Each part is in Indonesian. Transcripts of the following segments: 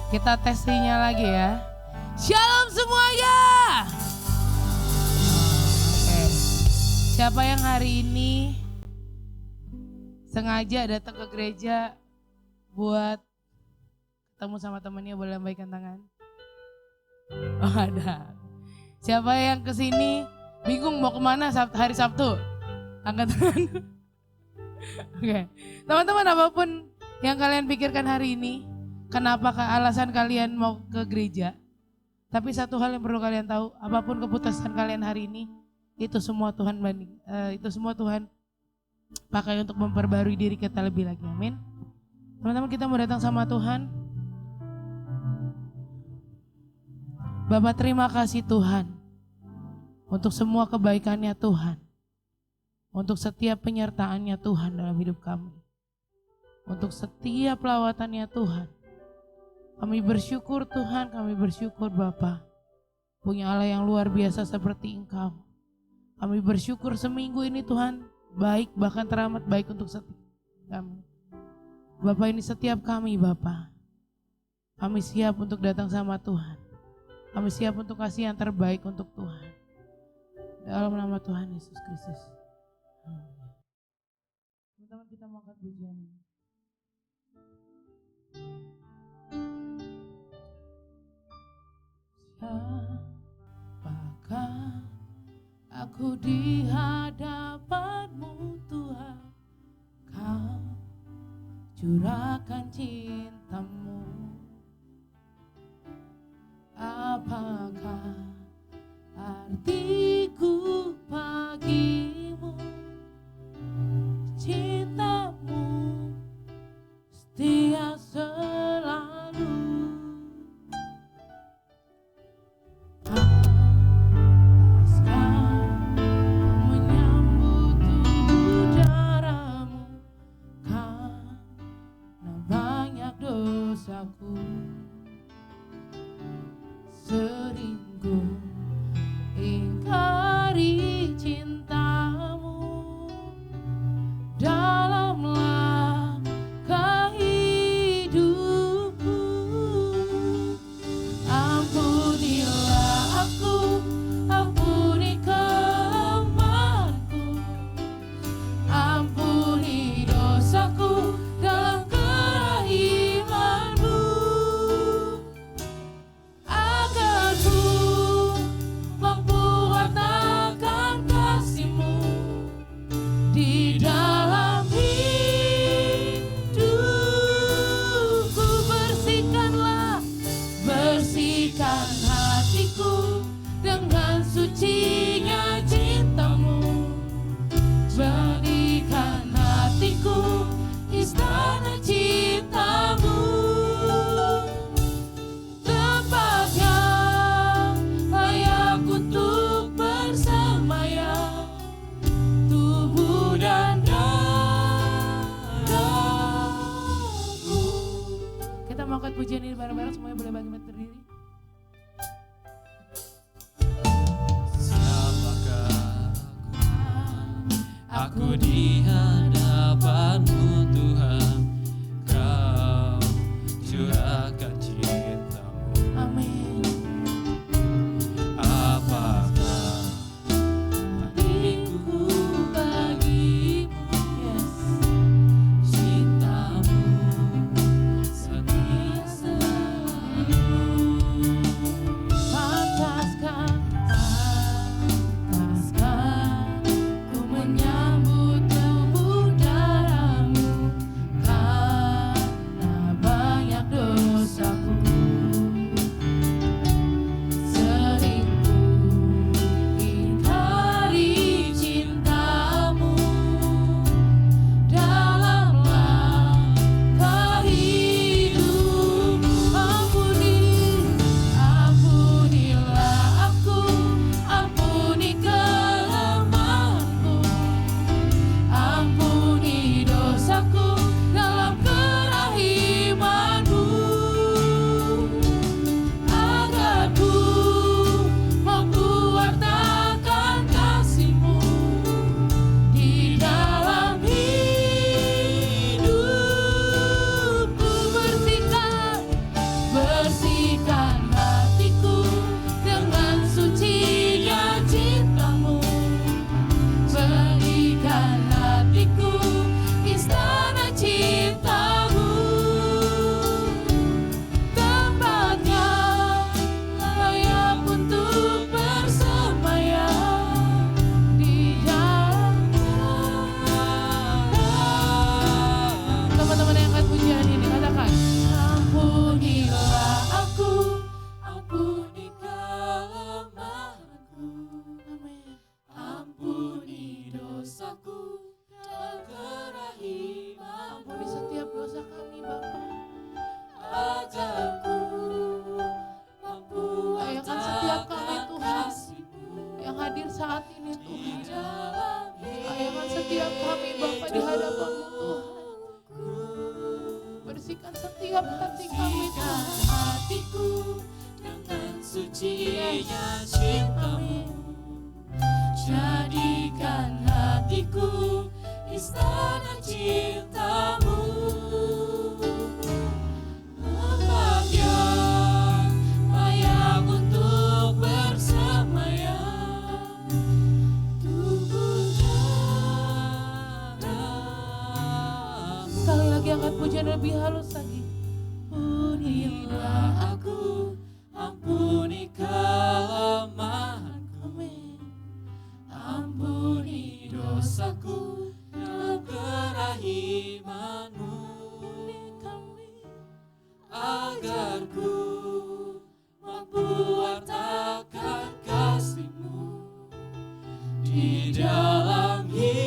Kita testingnya lagi ya. Shalom semuanya. Oke. Siapa yang hari ini sengaja datang ke gereja buat ketemu sama temannya, boleh lambaikan tangan? Oh ada. Siapa yang kesini bingung mau kemana hari Sabtu? Angkat tangan. Oke. Teman-teman, apapun yang kalian pikirkan hari ini, kenapa alasan kalian mau ke gereja? Tapi satu hal yang perlu kalian tahu, apapun keputusan kalian hari ini, itu semua Tuhan Tuhan pakai untuk memperbarui diri kita lebih lagi. Amin. Teman-teman, kita mau datang sama Tuhan. Bapak, terima kasih Tuhan untuk semua kebaikannya Tuhan, untuk setiap penyertaannya Tuhan dalam hidup kami, untuk setiap lawatannya Tuhan. Kami bersyukur Tuhan, kami bersyukur Bapa, punya Allah yang luar biasa seperti Engkau. Kami bersyukur seminggu ini Tuhan baik, bahkan teramat baik untuk setiap kami. Bapa, ini setiap kami Bapa, kami siap untuk datang sama Tuhan. Kami siap untuk kasih yang terbaik untuk Tuhan. Dalam nama Tuhan Yesus Kristus. Teman-teman, kita mau angkat pujian ini. Apakah aku di hadapan-Mu Tuhan, Kau curahkan cinta-Mu. Apakah artiku bagimu, cinta-Mu setia selalu. Aku sering ingkari cinta-Mu dalam langkah hidupku. Ampunilah aku, ampuni kelemahanku, ampuni dosaku dalam sucinya cinta-Mu, jadikan hatiku istana cinta-Mu, tempat yang layak untuk bersemayam, tubuh dan darah-Mu. Kita mau angkat pujian ini bareng-bareng, semuanya boleh bagi berdiri. Aku di hadapan-Mu Tuhan, Kau curahkan cinta-Mu. Amin. Apakah hatiku bagimu, cinta-Mu setia selalu. Pantaskah ku sucinya cintamu. Jadikan hatiku istana cintamu, tempat yang layak untuk bersemayam. Tubuh darahmu. Sekali lagi angkat pujian lebih halus lagi. Ampunilah aku, ampuni kelemahanku. Amin. Ampuni dosaku dalam kerahiman-Mu, agar ku mampu wartakan kasih-Mu di dalam hidupku.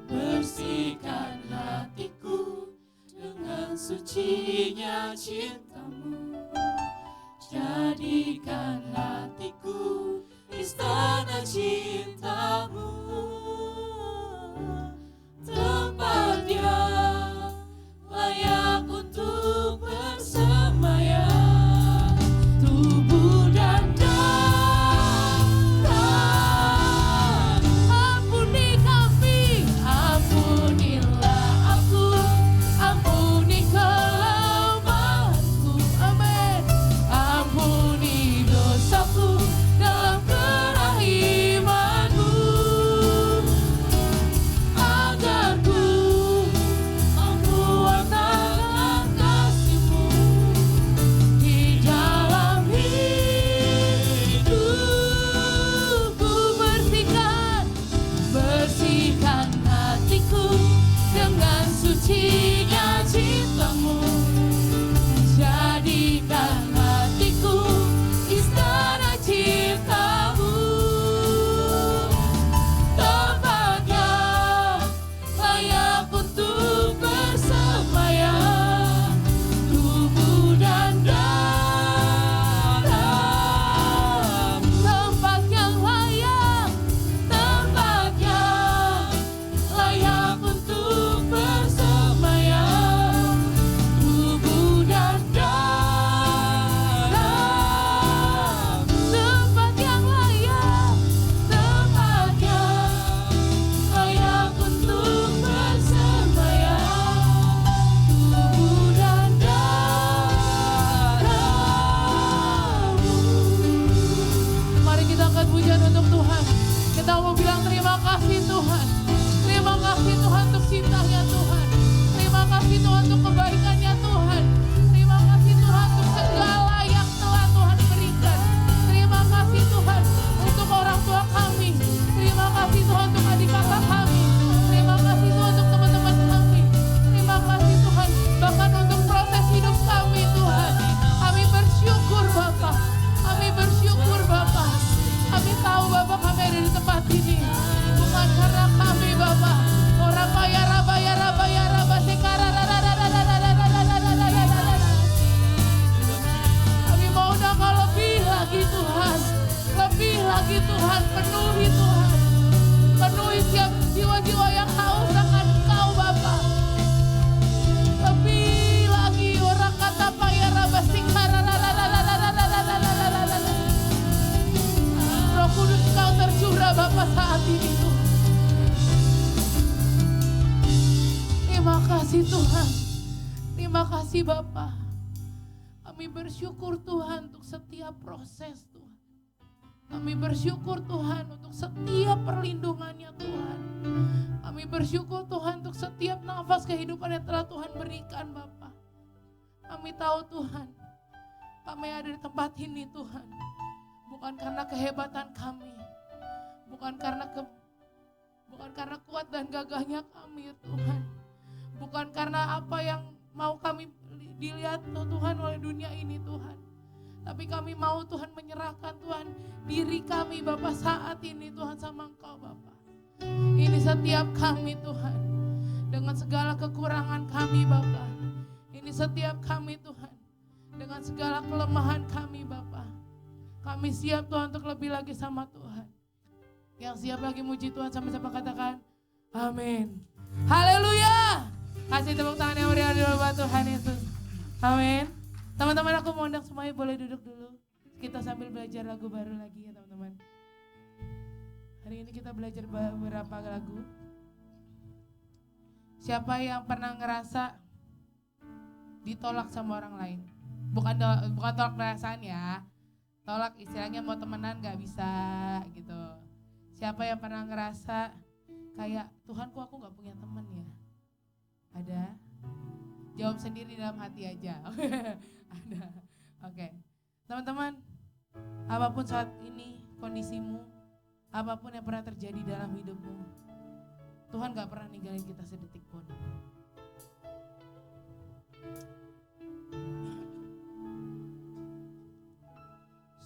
Bersihkan hatiku dengan sucinya cinta-Mu. Jadikan hatiku istana cinta-Mu, tempat yang layak untuk bersemayam. Tubuh dan darah, ampuni kami, ampunilah aku, ampuni kelemahanku. Amin. Ampuni dosaku dalam kerahiman-Mu, agar ku mampu wartakan kasih-Mu di dalam hidupku. Bersihkan hatiku dengan sucinya cinta-Mu. Jadikan hatiku istana cinta-Mu, tempat yang layak untuk bersemayam. Tubuh dan darah, tempat yang layak untuk bersemayam. Tubuh dan darah, tempat yang layak untuk bersemayam. Tubuh dan darah-Mu. Mari kita angkat pujian untuk Tuhan. Kita mau bilang terima kasih Tuhan. Terima kasih Tuhan untuk cintanya Tuhan. Terima kasih Tuhan untuk kebaikannya Tuhan. Terima kasih Tuhan untuk segala yang telah Tuhan berikan. Terima kasih Tuhan untuk orang tua kami. Terima kasih Tuhan untuk adik kakak kami. Terima kasih Tuhan untuk teman-teman kami. Terima kasih Tuhan bahkan untuk proses hidup kami Tuhan. Kami bersyukur Bapa. Kami bersyukur Bapa. Kami tahu Bapa kami ada di tempat ini bukan karena kami Bapa. Orang raba sekara. Kami mau Engkau lebih lagi Tuhan. Lebih lagi Tuhan, penuhi Tuhan. Penuhi setiap jiwa-jiwa yang haus akan Engkau Bapa. Lebih lagi orang kata raba sekara. Roh Kudus Engkau tercurah Bapa saat ini Tuhan. Terima kasih Tuhan. Terima kasih Bapa. Kami bersyukur Tuhan untuk setiap proses Tuhan. Kami bersyukur Tuhan untuk setiap perlindungannya Tuhan. Kami bersyukur Tuhan untuk setiap nafas kehidupan yang telah Tuhan berikan Bapa. Kami tahu Tuhan, kami ada di tempat ini Tuhan. Bukan karena kehebatan kami. Bukan karena kuat dan gagahnya kami Tuhan. Bukan karena apa yang mau kami dilihat Tuhan oleh dunia ini Tuhan. Tapi kami mau Tuhan menyerahkan Tuhan diri kami Bapa saat ini Tuhan sama Engkau Bapa. Ini setiap kami Tuhan. Dengan segala kekurangan kami Bapa. Ini setiap kami Tuhan. Dengan segala kelemahan kami Bapa. Kami siap Tuhan untuk lebih lagi sama Tuhan. Yang siap lagi muji Tuhan sama-sama katakan amin. Haleluya. Kasih tepuk tangan yang meriah di dalam Tuhan Yesus. Amin. Teman-teman, aku mau undang semuanya boleh duduk dulu. Kita sambil belajar lagu baru lagi ya teman-teman. Hari ini kita belajar beberapa lagu. Siapa yang pernah ngerasa ditolak sama orang lain? Bukan tolak perasaan ya. Tolak istilahnya mau temenan gak bisa gitu. Siapa yang pernah ngerasa kayak Tuhan kok aku gak punya teman ya? Ada? Jawab sendiri dalam hati aja. Ada. Oke. Teman-teman, apapun saat ini kondisimu, apapun yang pernah terjadi dalam hidupmu, Tuhan gak pernah ninggalin kita sedetik pun.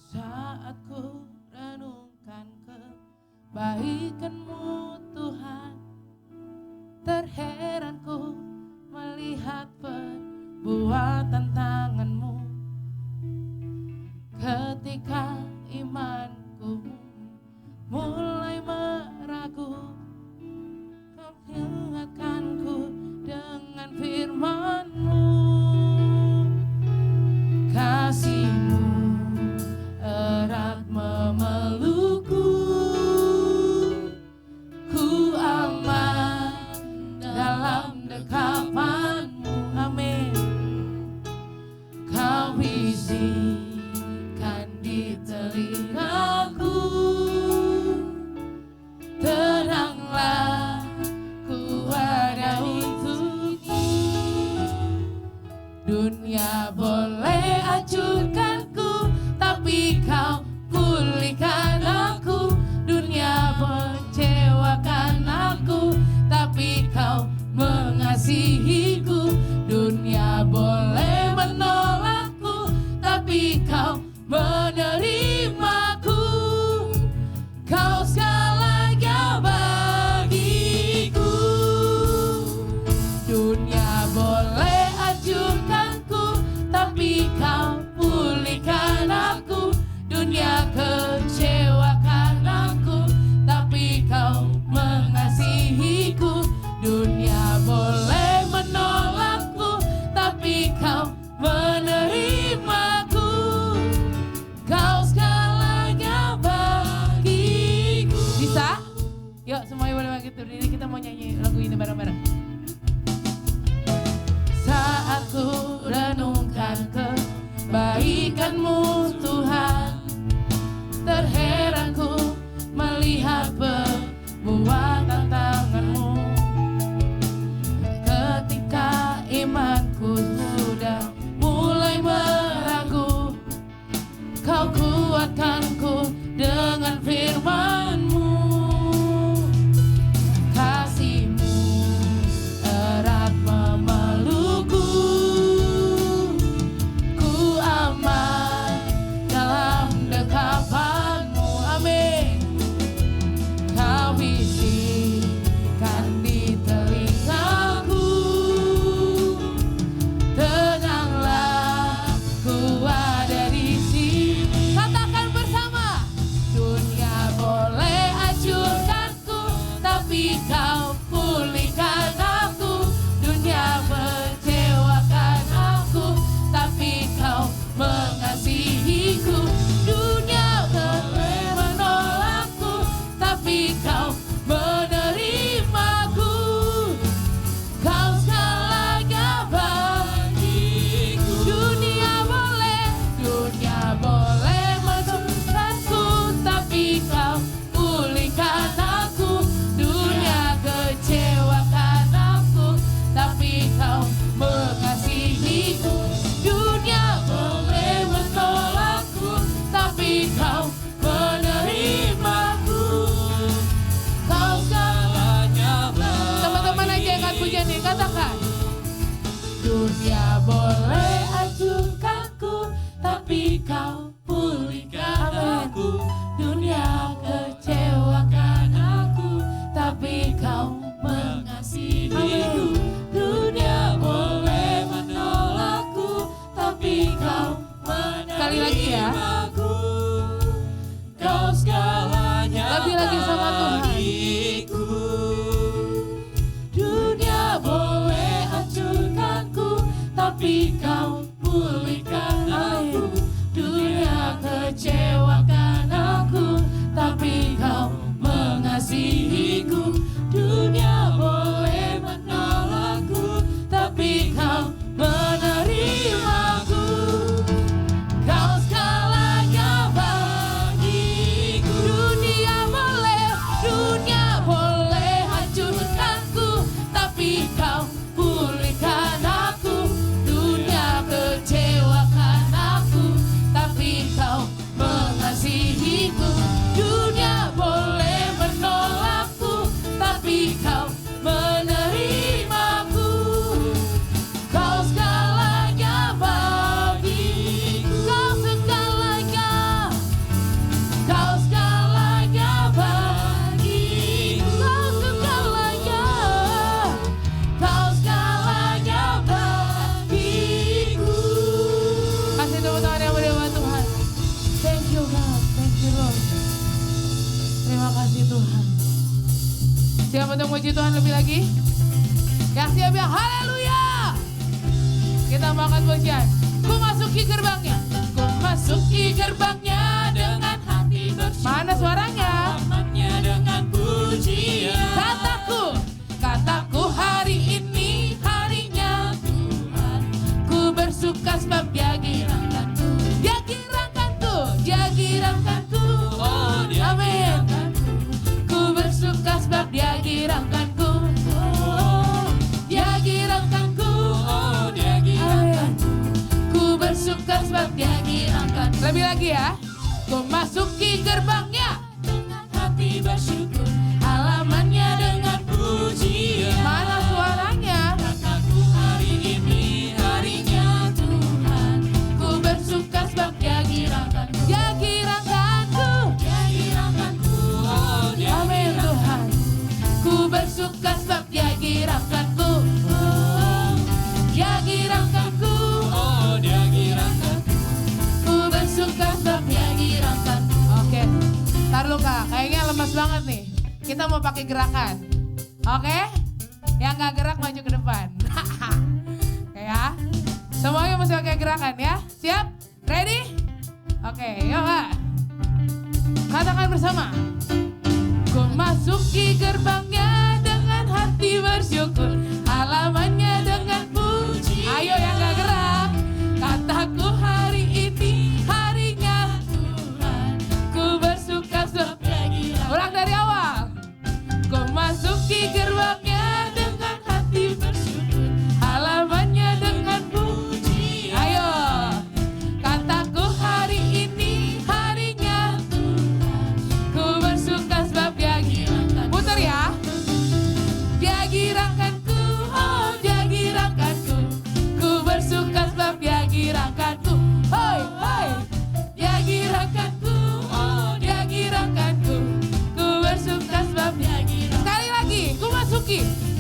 Saat ku renungkan kebaikan-Mu Tuhan, terheran ku melihat perbuatan tangan-Mu. Ketika imanku mulai meragu, Kau ingatkanku dengan firman-Mu. Kasih-Mu erat memelukku, ku aman dalam dekapan-Mu. Amin. Kau bisikan di telingaku, tenanglah, ku ada untukmu. Dunia boleh hancurkanku, tapi Kau pulihkan aku. Dunia mengecewakan aku, tapi Kau mengasihiku. Dunia boleh menolakku, tapi Kau menerimaku. Kau segalanya bagiku. Dunia boleh hancurkanku, tapi Kau pulihkan aku. Dunia kecewakan aku, tapi Kau mengasihiku. Dunia boleh menolakku, tapi Kau menerimaku. Kau segalanya bagiku. Bisa? Yuk semuanya boleh bangkit berdiri, kita mau nyanyi lagu ini bareng-bareng. Saat ku renungkan kebaikan-Mu Tuhan, terheran ku melihat perbuatan tangan-Mu. Ketika imanku sudah mulai meragu, Kau kuatkanku dengan firman-Mu. Kasih-Mu erat memelukku, ku aman dalam dekapan-Mu. Amin. Kau bisikan di telingaku, tenanglah, ku ada di sini. Katakan bersama. Dunia boleh hancurkanku, tapi Kau pulihkan aku. Dunia mengecewakan aku, tapi Kau mengasihiku. Dunia boleh menolakku, tapi Kau menerimaku. Kau segalanya bagiku. Dunia boleh menolakku, tapi Kau pulihkan aku. Dunia kecewakan aku, tapi Kau mengasihiku. Dunia boleh menolakku, tapi Kau menerimaku. Kau segalanya bagiku. Teman-teman aja angkat pujian ini, katakan. Dunia boleh hancurkanku, tapi Kau pulihkan aku. Dunia kecewakan aku, tapi Kau mengasihiku. Dunia boleh menolakku, tapi Kau menerimaku. Sekali lagi ya. Kau segalanya lagi sama Tuhan. Dunia boleh hancurkanku, untuk muji Tuhan lebih lagi? Yang siap ya, haleluya. Kita mau angkat pujian. Ku masuki gerbangnya, ku masuki gerbangnya dengan hati bersyukur. Mana suaranya? Amannya dengan pujian. Kataku hari ini harinya Tuhan. Ku bersuka sebab Dia girangkanku. Dia girangkanku, Dia girangkanku. Oh, Dia Amin. Ku bersuka sebab Dia girangkanku. Oh, Dia girangkanku. oh, Dia girangkanku. Ku bersuka sebab Dia girangkanku. Lebih lagi ya. Ku masuki gerbangnya Dengan hati bersyukur. halamannya dengan Pujian. mana suaranya? Kataku hari ini harinya Tuhan. Ku bersuka sebab Dia girangkanku. Dia girangkanku. Dia girangkanku. Oh, Dia Amin Tuhan. Ku bersuka sebab Dia girangkanku. Oh, Dia girangkanku. Oh, Dia girangkanku. Ku bersuka sebab Dia girangkanku. Oke, tar lu Kak, kayaknya lemas banget nih. Kita mau pakai gerakan. Oke? Yang gak gerak maju ke depan. Oke ya. Semuanya mesti pakai gerakan ya. Siap? Ready? Oke, yuk Kak. Katakan bersama. Ku masuki gerbangnya dengan hati bersyukur. Halamannya dengan puji. Ayo yang gak gerak. Kataku hari ini harinya Tuhan. Ku bersuka sebab Dia girangkanku. Ulang dari awal. Ku masuki gerbangnya dengan hati bersyukur. Halamannya dengan puji. Ayo. Kataku hari ini harinya Tuhan. Ku bersuka sebab Dia girangkanku. Putar ya. Dia girangkanku. Oh, Dia girangkanku. Ku bersuka sebab Dia girangkanku. Hoi, hoi. Dia girangkanku. Oh, Dia girangkanku. Ku bersuka sebab Dia girangkanku. Sekali lagi,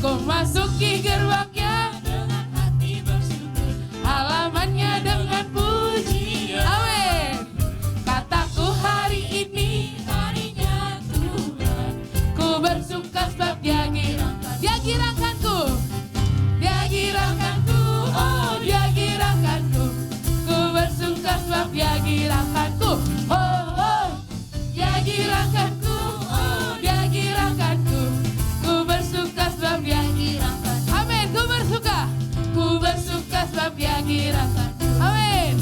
ku masuki gerbangnya Dengan hati bersyukur. halamannya dengan puji. Amin. Kataku hari ini Harinya Tuhan. ku bersuka sebab Dia girangkanku. Dia girangkanku. Dia girangkanku. Oh, Dia girangkanku. Ku bersuka sebab Dia girangkanku. Oh, oh. Dia girangkanku. Oh, Dia girangkanku. Ku bersuka sebab Dia girangkanku. Amin. Ku bersuka. Ku bersuka sebab Dia girangkanku. Amin.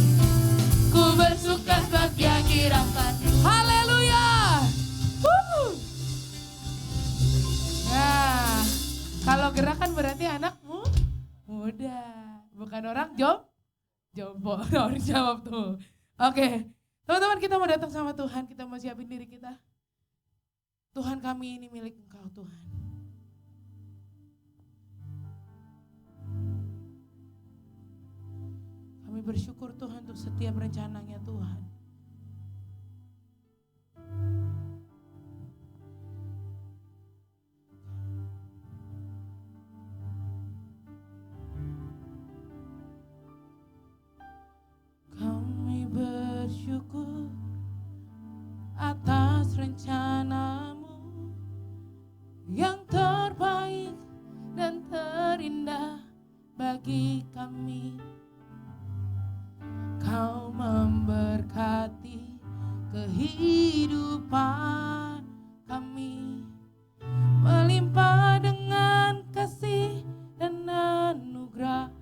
Ku bersuka sebab Dia girangkanku. Haleluya. Wuh. Nah, kalau gerakan berarti anakmu muda, bukan orang jompo. Orang jawab tuh. Oke, teman-teman kita mau datang sama Tuhan, kita mau siapin diri kita. Tuhan kami ini milik Engkau Tuhan. Kami bersyukur Tuhan untuk setiap rencananya Tuhan. Kami bersyukur atas rencanamu yang terbaik dan terindah bagi kami. Kau memberkati kehidupan kami, melimpah dengan kasih dan anugerah.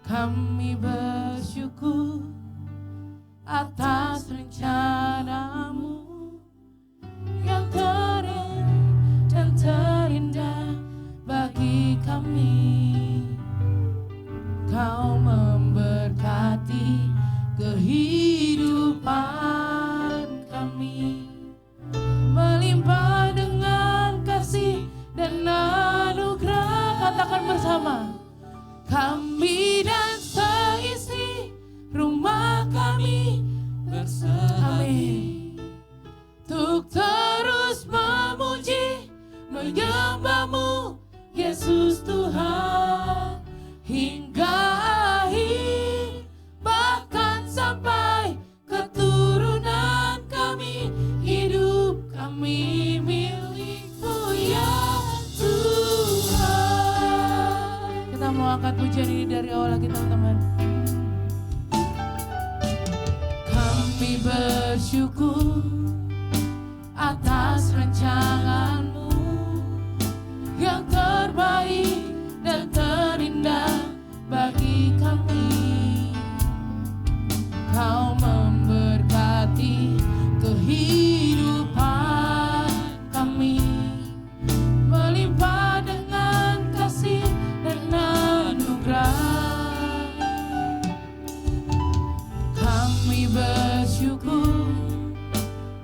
Kami bersyukur atas rencanamu yang terindah dan terindah bagi kami. Kau memberkati kehidupan kami, melimpah dengan kasih dan anugerah. Katakan bersama. Kami dan seisi rumah kami bersabari untuk terus memuji, menyembah-Mu Yesus Tuhan hingga akhir, bahkan sampai keturunan kami, hidup kami. angkat pujian ini dari awal lagi teman-teman. Kami bersyukur atas rancangan-Mu yang terbaik dan terindah bagi kami. Kau memberkati kehidupan kami, melimpah dengan kasih dan anugerah. Kami bersyukur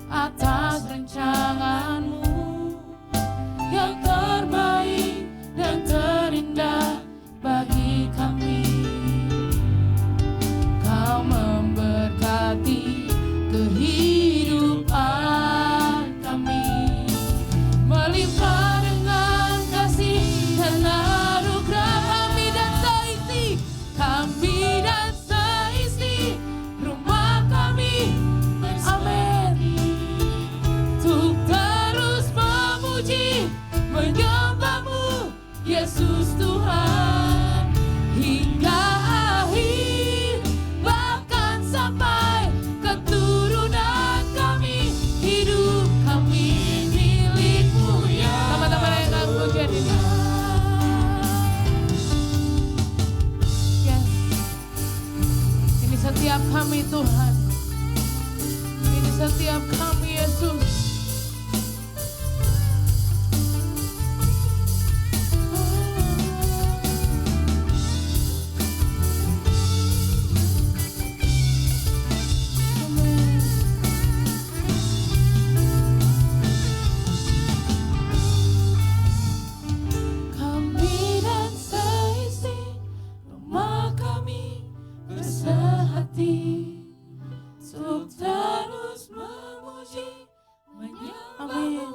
atas rancangan-Mu yang terbaik dan terindah bagi kami. Kau memberkati kehidupan kami, melimpah dengan kasih dan anugerah. Kami dan seisi rumah kami, amin, untuk terus memuji menyembah-Mu Yesus Tuhan hingga akhir, bahkan sampai keturunan kami. Hidup kami milik-Mu ya. Teman-teman yang akan pujian ini. Yes. Ini setiap kami Tuhan. Ini setiap kami Yesus. Kami dan seisi rumah kami bersehati untuk terus memuji menyembah-Mu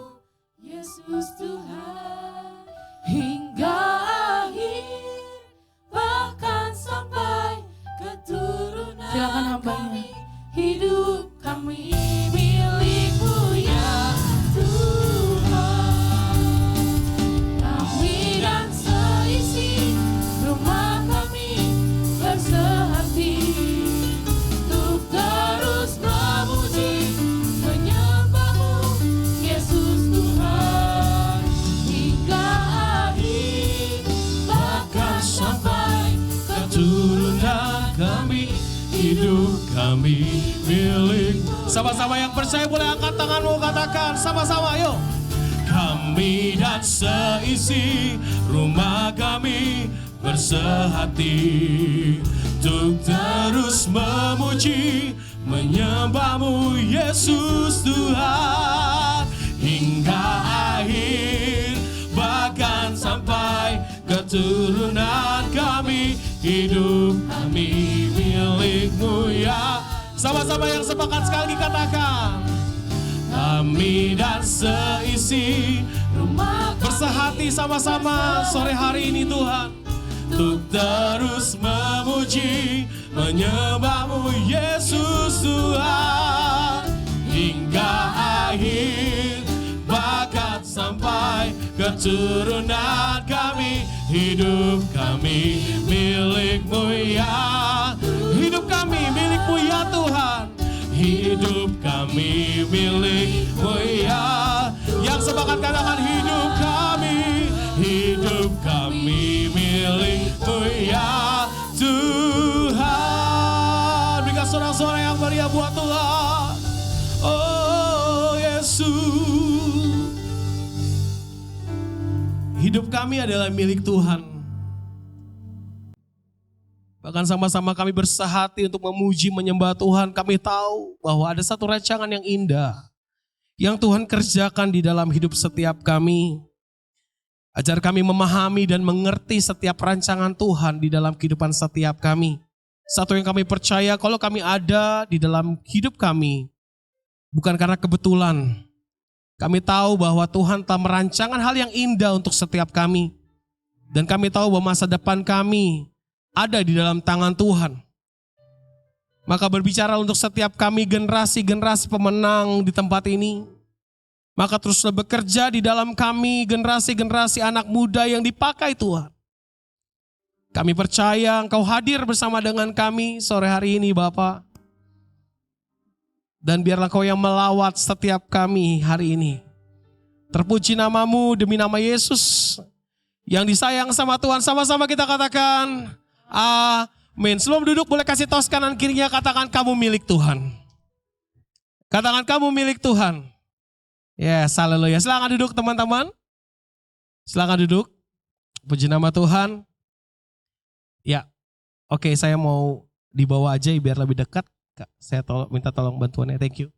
Yesus Tuhan hingga akhir, bahkan sampai keturunan. Silakan hambanya. Hidup kami milik-Mu ya Tuhan. Kami dan seisi rumah kami bersehati untuk terus memuji menyembah-Mu Yesus Tuhan hingga akhir, bahkan sampai keturunan kami, hidup kami milik. Sama-sama yang percaya boleh angkat tanganmu, katakan sama-sama yuk. Kami dan seisi rumah kami bersehati untuk terus memuji menyembah-Mu Yesus Tuhan hingga akhir, bahkan sampai keturunan kami. Hidup kami milik-Mu ya. Sama-sama yang sepakat sekali katakan. Kami dan seisi rumah bersehati sama-sama sore hari ini Tuhan, untuk terus memuji menyembah-Mu Yesus Tuhan hingga akhir, bahkan sampai keturunan kami. Hidup kami milik-Mu ya. Hidup kami milik-Mu ya Tuhan. Hidup kami milik-Mu ya. Yang sepakat katakan hidup kami milik-Mu ya Tuhan. Berikan sorak-sorai yang meriah buat Tuhan. Oh Yesus. Hidup kami adalah milik Tuhan. Bahkan sama-sama kami bersehati untuk memuji menyembah Tuhan. Kami tahu bahwa ada satu rancangan yang indah yang Tuhan kerjakan di dalam hidup setiap kami. Ajar kami memahami dan mengerti setiap rancangan Tuhan di dalam kehidupan setiap kami. Satu yang kami percaya, kalau kami ada di dalam hidup kami, bukan karena kebetulan. Kami tahu bahwa Tuhan telah merancangkan hal yang indah untuk setiap kami. Dan kami tahu bahwa masa depan kami ada di dalam tangan Tuhan. Maka berbicara untuk setiap kami generasi-generasi pemenang di tempat ini. Maka teruslah bekerja di dalam kami generasi-generasi anak muda yang dipakai Tuhan. Kami percaya Engkau hadir bersama dengan kami sore hari ini Bapa. Dan biarlah Engkau yang melawat setiap kami hari ini. Terpuji namamu demi nama Yesus yang disayang sama Tuhan. Sama-sama kita katakan amin. Sebelum duduk boleh kasih tos kanan kirinya, katakan kamu milik Tuhan. Katakan kamu milik Tuhan. Yes, haleluya. Silakan duduk teman-teman. Silakan duduk. Puji nama Tuhan. Ya, oke, saya mau dibawa aja biar lebih dekat. Saya minta tolong bantuannya. Thank you.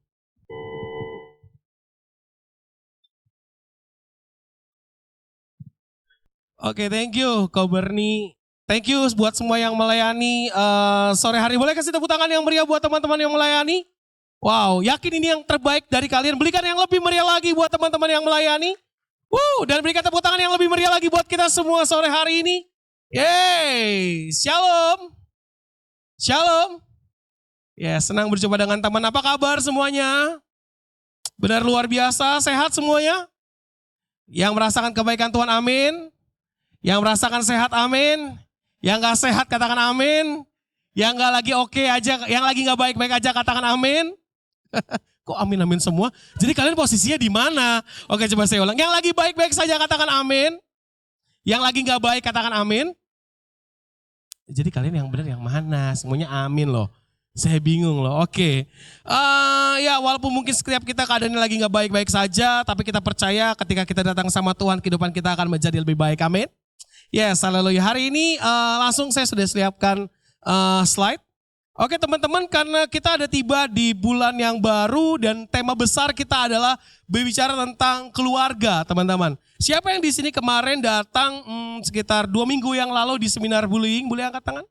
Oke, thank you Kau Berni. Thank you buat semua yang melayani sore hari. Boleh kasih tepuk tangan yang meriah buat teman-teman yang melayani? Wow, yakin ini yang terbaik dari kalian. Berikan yang lebih meriah lagi buat teman-teman yang melayani. Dan berikan tepuk tangan yang lebih meriah lagi buat kita semua sore hari ini. Yeay, shalom. Shalom. Ya, senang berjumpa dengan teman. Apa kabar semuanya? Benar luar biasa, sehat semuanya? Yang merasakan kebaikan Tuhan, amin. Yang merasakan sehat, amin. Yang gak sehat, katakan amin. Yang gak lagi oke aja, yang lagi gak baik-baik aja, katakan amin. Kok amin-amin semua? Jadi kalian posisinya di mana? Oke, coba saya ulang. Yang lagi baik-baik saja, katakan amin. Yang lagi gak baik, katakan amin. Jadi kalian yang benar yang mana? Semuanya amin loh. Saya bingung loh. Oke. Ya walaupun mungkin setiap kita keadaannya lagi gak baik-baik saja, tapi kita percaya ketika kita datang sama Tuhan, kehidupan kita akan menjadi lebih baik. Amin. Yes, haleluya. Hari ini langsung saya sudah siapkan slide. Oke teman-teman, karena kita ada tiba di bulan yang baru dan tema besar kita adalah berbicara tentang keluarga teman-teman. Siapa yang di sini kemarin datang sekitar 2 minggu yang lalu di seminar bullying? Boleh angkat tangan?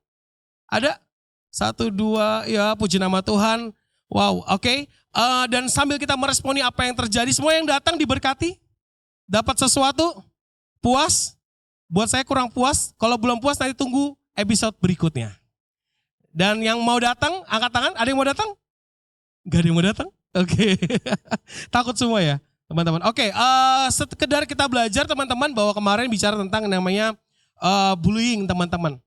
Ada? 1, 2, ya puji nama Tuhan. Wow, oke. Dan sambil kita meresponi apa yang terjadi, semua yang datang diberkati? Dapat sesuatu? Puas? Buat saya kurang puas, kalau belum puas nanti tunggu episode berikutnya. Dan yang mau datang, angkat tangan, ada yang mau datang? Gak ada yang mau datang? Oke. Takut semua ya teman-teman. Oke, sekedar kita belajar teman-teman bahwa kemarin bicara tentang namanya bullying teman-teman.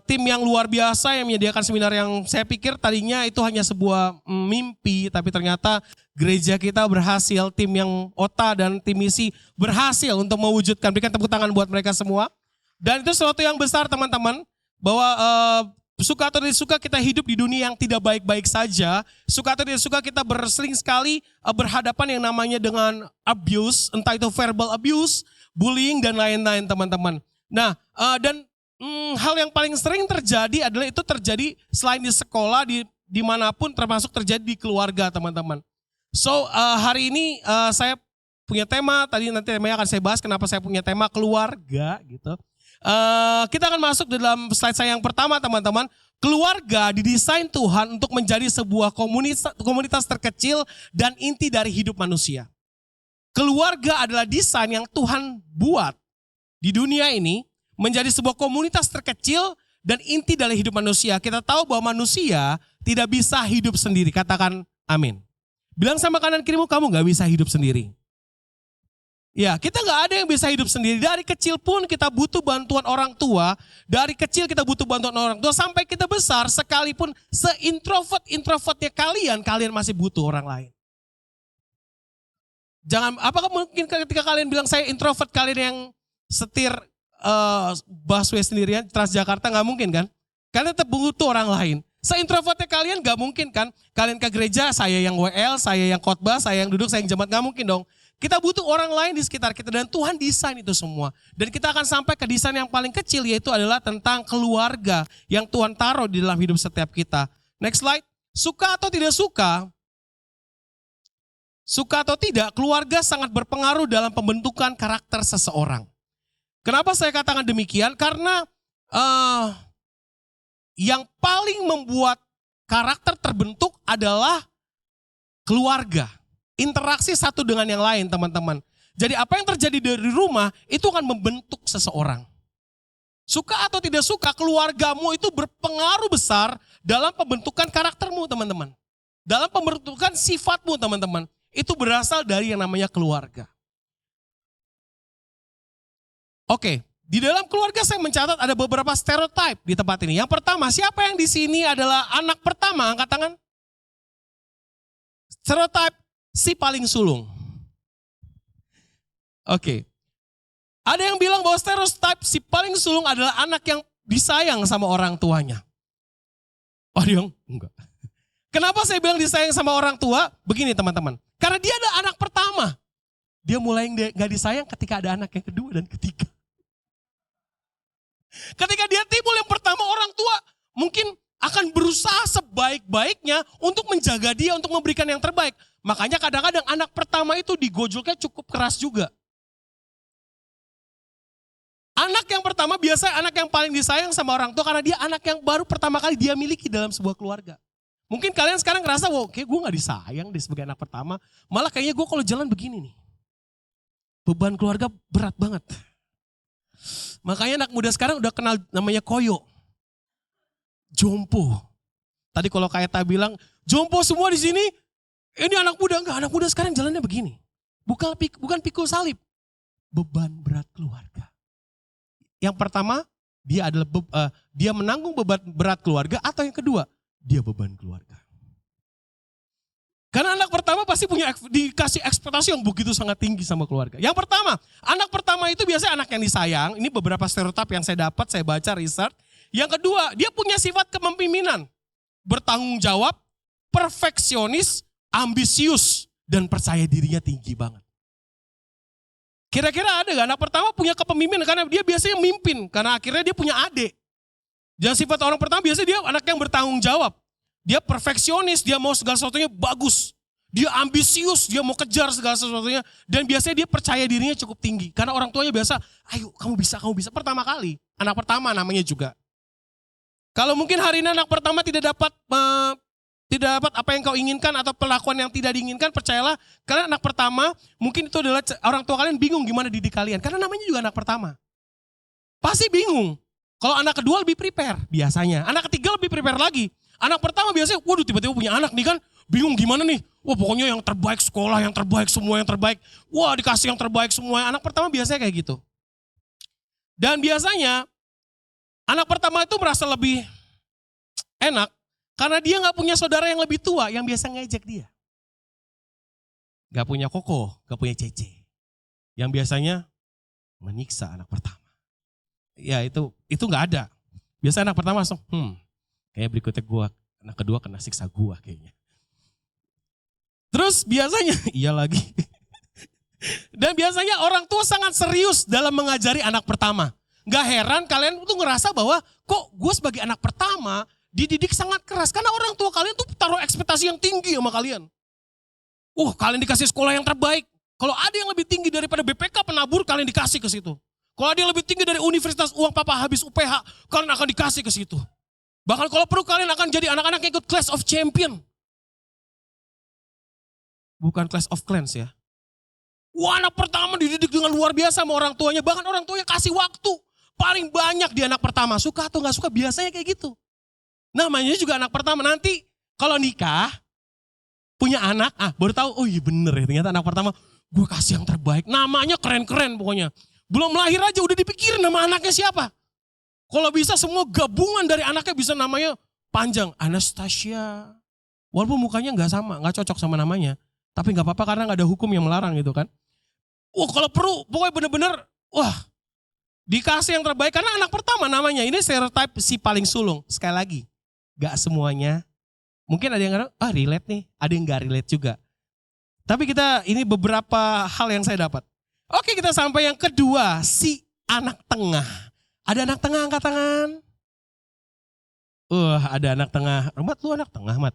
Tim yang luar biasa yang menyediakan seminar yang saya pikir tadinya itu hanya sebuah mimpi, tapi ternyata gereja kita berhasil, tim yang OTA dan tim misi berhasil untuk mewujudkan. Berikan tepuk tangan buat mereka semua. Dan itu sesuatu yang besar teman-teman, bahwa suka atau tidak suka kita hidup di dunia yang tidak baik-baik saja. Suka atau tidak suka kita sering sekali berhadapan yang namanya dengan abuse, entah itu verbal abuse, bullying dan lain-lain teman-teman. Nah, dan hal yang paling sering terjadi adalah itu terjadi selain di sekolah, dimanapun termasuk terjadi di keluarga teman-teman. So hari ini saya punya tema, tadi nanti temanya akan saya bahas kenapa saya punya tema keluarga gitu. Kita akan masuk dalam slide saya yang pertama teman-teman. Keluarga didesain Tuhan untuk menjadi sebuah komunitas terkecil dan inti dari hidup manusia. Keluarga adalah desain yang Tuhan buat di dunia ini menjadi sebuah komunitas terkecil dan inti dari hidup manusia. Kita tahu bahwa manusia tidak bisa hidup sendiri. Katakan amin. Bilang sama kanan kirimu, kamu gak bisa hidup sendiri. Ya, kita gak ada yang bisa hidup sendiri. Dari kecil pun kita butuh bantuan orang tua. Dari kecil kita butuh bantuan orang tua. Sampai kita besar, sekalipun se-introvertnya kalian masih butuh orang lain. Jangan, apakah mungkin ketika kalian bilang saya introvert, kalian yang setir busway sendirian, Transjakarta, gak mungkin kan? Kalian tetap butuh orang lain. Se-introvertnya kalian gak mungkin kan? Kalian ke gereja, saya yang WL, saya yang khotbah, saya yang duduk, saya yang jemaat, gak mungkin dong. Kita butuh orang lain di sekitar kita dan Tuhan desain itu semua. Dan kita akan sampai ke desain yang paling kecil, yaitu adalah tentang keluarga yang Tuhan taruh di dalam hidup setiap kita. Next slide. Suka atau tidak suka atau tidak, keluarga sangat berpengaruh dalam pembentukan karakter seseorang. Kenapa saya katakan demikian? Karena yang paling membuat karakter terbentuk adalah keluarga. Interaksi satu dengan yang lain teman-teman. Jadi apa yang terjadi dari rumah itu akan membentuk seseorang. Suka atau tidak suka, keluargamu itu berpengaruh besar dalam pembentukan karaktermu teman-teman. Dalam pembentukan sifatmu teman-teman. Itu berasal dari yang namanya keluarga. Oke, Di dalam keluarga saya mencatat ada beberapa stereotip di tempat ini. Yang pertama, siapa yang di sini adalah anak pertama? Angkat tangan. Stereotip si paling sulung. Oke. Ada yang bilang bahwa stereotip si paling sulung adalah anak yang disayang sama orang tuanya. Ada yang enggak. Kenapa saya bilang disayang sama orang tua? Begini teman-teman. Karena dia ada anak pertama. Dia mulai nggak disayang ketika ada anak yang kedua dan ketiga. Ketika dia timbul yang pertama, orang tua mungkin akan berusaha sebaik-baiknya untuk menjaga dia, untuk memberikan yang terbaik. Makanya kadang-kadang anak pertama itu digojolnya cukup keras juga. Anak yang pertama biasanya anak yang paling disayang sama orang tua karena dia anak yang baru pertama kali dia miliki dalam sebuah keluarga. Mungkin kalian sekarang ngerasa, wow kayak gue gak disayang deh sebagai anak pertama. Malah kayaknya gue kalau jalan begini nih. Beban keluarga berat banget. Makanya anak muda sekarang udah kenal namanya koyo. Jompo. Tadi kalau Kaeta bilang, jompo semua di sini, ini anak muda. Enggak, anak muda sekarang jalannya begini. Bukan pikul salib. Beban berat keluarga. Yang pertama, dia menanggung beban berat keluarga, atau yang kedua, dia beban keluarga. Karena anak pertama pasti dikasih ekspektasi yang begitu sangat tinggi sama keluarga. Yang pertama, anak pertama itu biasanya anak yang disayang. Ini beberapa stereotip yang saya dapat, saya baca research. Yang kedua, dia punya sifat kepemimpinan. Bertanggung jawab, perfeksionis, ambisius, dan percaya dirinya tinggi banget. Kira-kira ada gak anak pertama punya kepemimpinan? Karena dia biasanya mimpin, karena akhirnya dia punya adik. Dan sifat orang pertama biasanya dia anak yang bertanggung jawab. Dia perfeksionis, dia mau segala sesuatunya bagus. Dia ambisius, dia mau kejar segala sesuatunya. Dan biasanya dia percaya dirinya cukup tinggi. Karena orang tuanya biasa, ayo kamu bisa. Pertama kali, anak pertama namanya juga. Kalau mungkin hari ini anak pertama tidak dapat apa yang kau inginkan atau perlakuan yang tidak diinginkan, percayalah. Karena anak pertama, mungkin itu adalah orang tua kalian bingung gimana didik kalian. Karena namanya juga anak pertama. Pasti bingung. Kalau anak kedua lebih prepare biasanya. Anak ketiga lebih prepare lagi. Anak pertama biasanya, waduh tiba-tiba punya anak nih kan, bingung gimana nih. Wah pokoknya yang terbaik sekolah, yang terbaik semua yang terbaik. Wah dikasih yang terbaik semua. Anak pertama biasanya kayak gitu. Dan biasanya anak pertama itu merasa lebih enak karena dia gak punya saudara yang lebih tua yang biasa ngejek dia. Gak punya koko, gak punya cece. Yang biasanya menyiksa anak pertama. Ya itu gak ada. Biasanya anak pertama langsung, kayaknya berikutnya anak kedua kena siksa gua kayaknya. Terus biasanya, iya lagi. Dan biasanya orang tua sangat serius dalam mengajari anak pertama. Gak heran kalian tuh ngerasa bahwa kok gue sebagai anak pertama dididik sangat keras. Karena orang tua kalian tuh taruh ekspektasi yang tinggi sama kalian. Kalian dikasih sekolah yang terbaik. Kalau ada yang lebih tinggi daripada BPK penabur, kalian dikasih ke situ. Kalau ada yang lebih tinggi dari universitas uang papa habis UPH, kalian akan dikasih ke situ. Bahkan kalau perlu kalian akan jadi anak-anak yang ikut Clash of Champion. Bukan Clash of Clans ya. Anak pertama dididik dengan luar biasa sama orang tuanya. Bahkan orang tuanya kasih waktu paling banyak di anak pertama. Suka atau gak suka biasanya kayak gitu. Namanya juga anak pertama. Nanti kalau nikah, punya anak, baru tahu, oh iya bener ya. Ternyata anak pertama, gue kasih yang terbaik. Namanya keren-keren pokoknya. Belum lahir aja udah dipikirin nama anaknya siapa. Kalau bisa semua gabungan dari anaknya bisa namanya panjang. Anastasia. Walaupun mukanya gak sama, gak cocok sama namanya. Tapi gak apa-apa karena gak ada hukum yang melarang gitu kan. Kalau perlu pokoknya bener-bener, dikasih yang terbaik. Karena anak pertama namanya, ini stereotip si paling sulung. Sekali lagi, gak semuanya. Mungkin ada yang relate nih, ada yang gak relate juga. Tapi ini beberapa hal yang saya dapat. Oke, kita sampai yang kedua, si anak tengah. Ada anak tengah, angkat tangan. Ada anak tengah. Mat, lu anak tengah, Mat?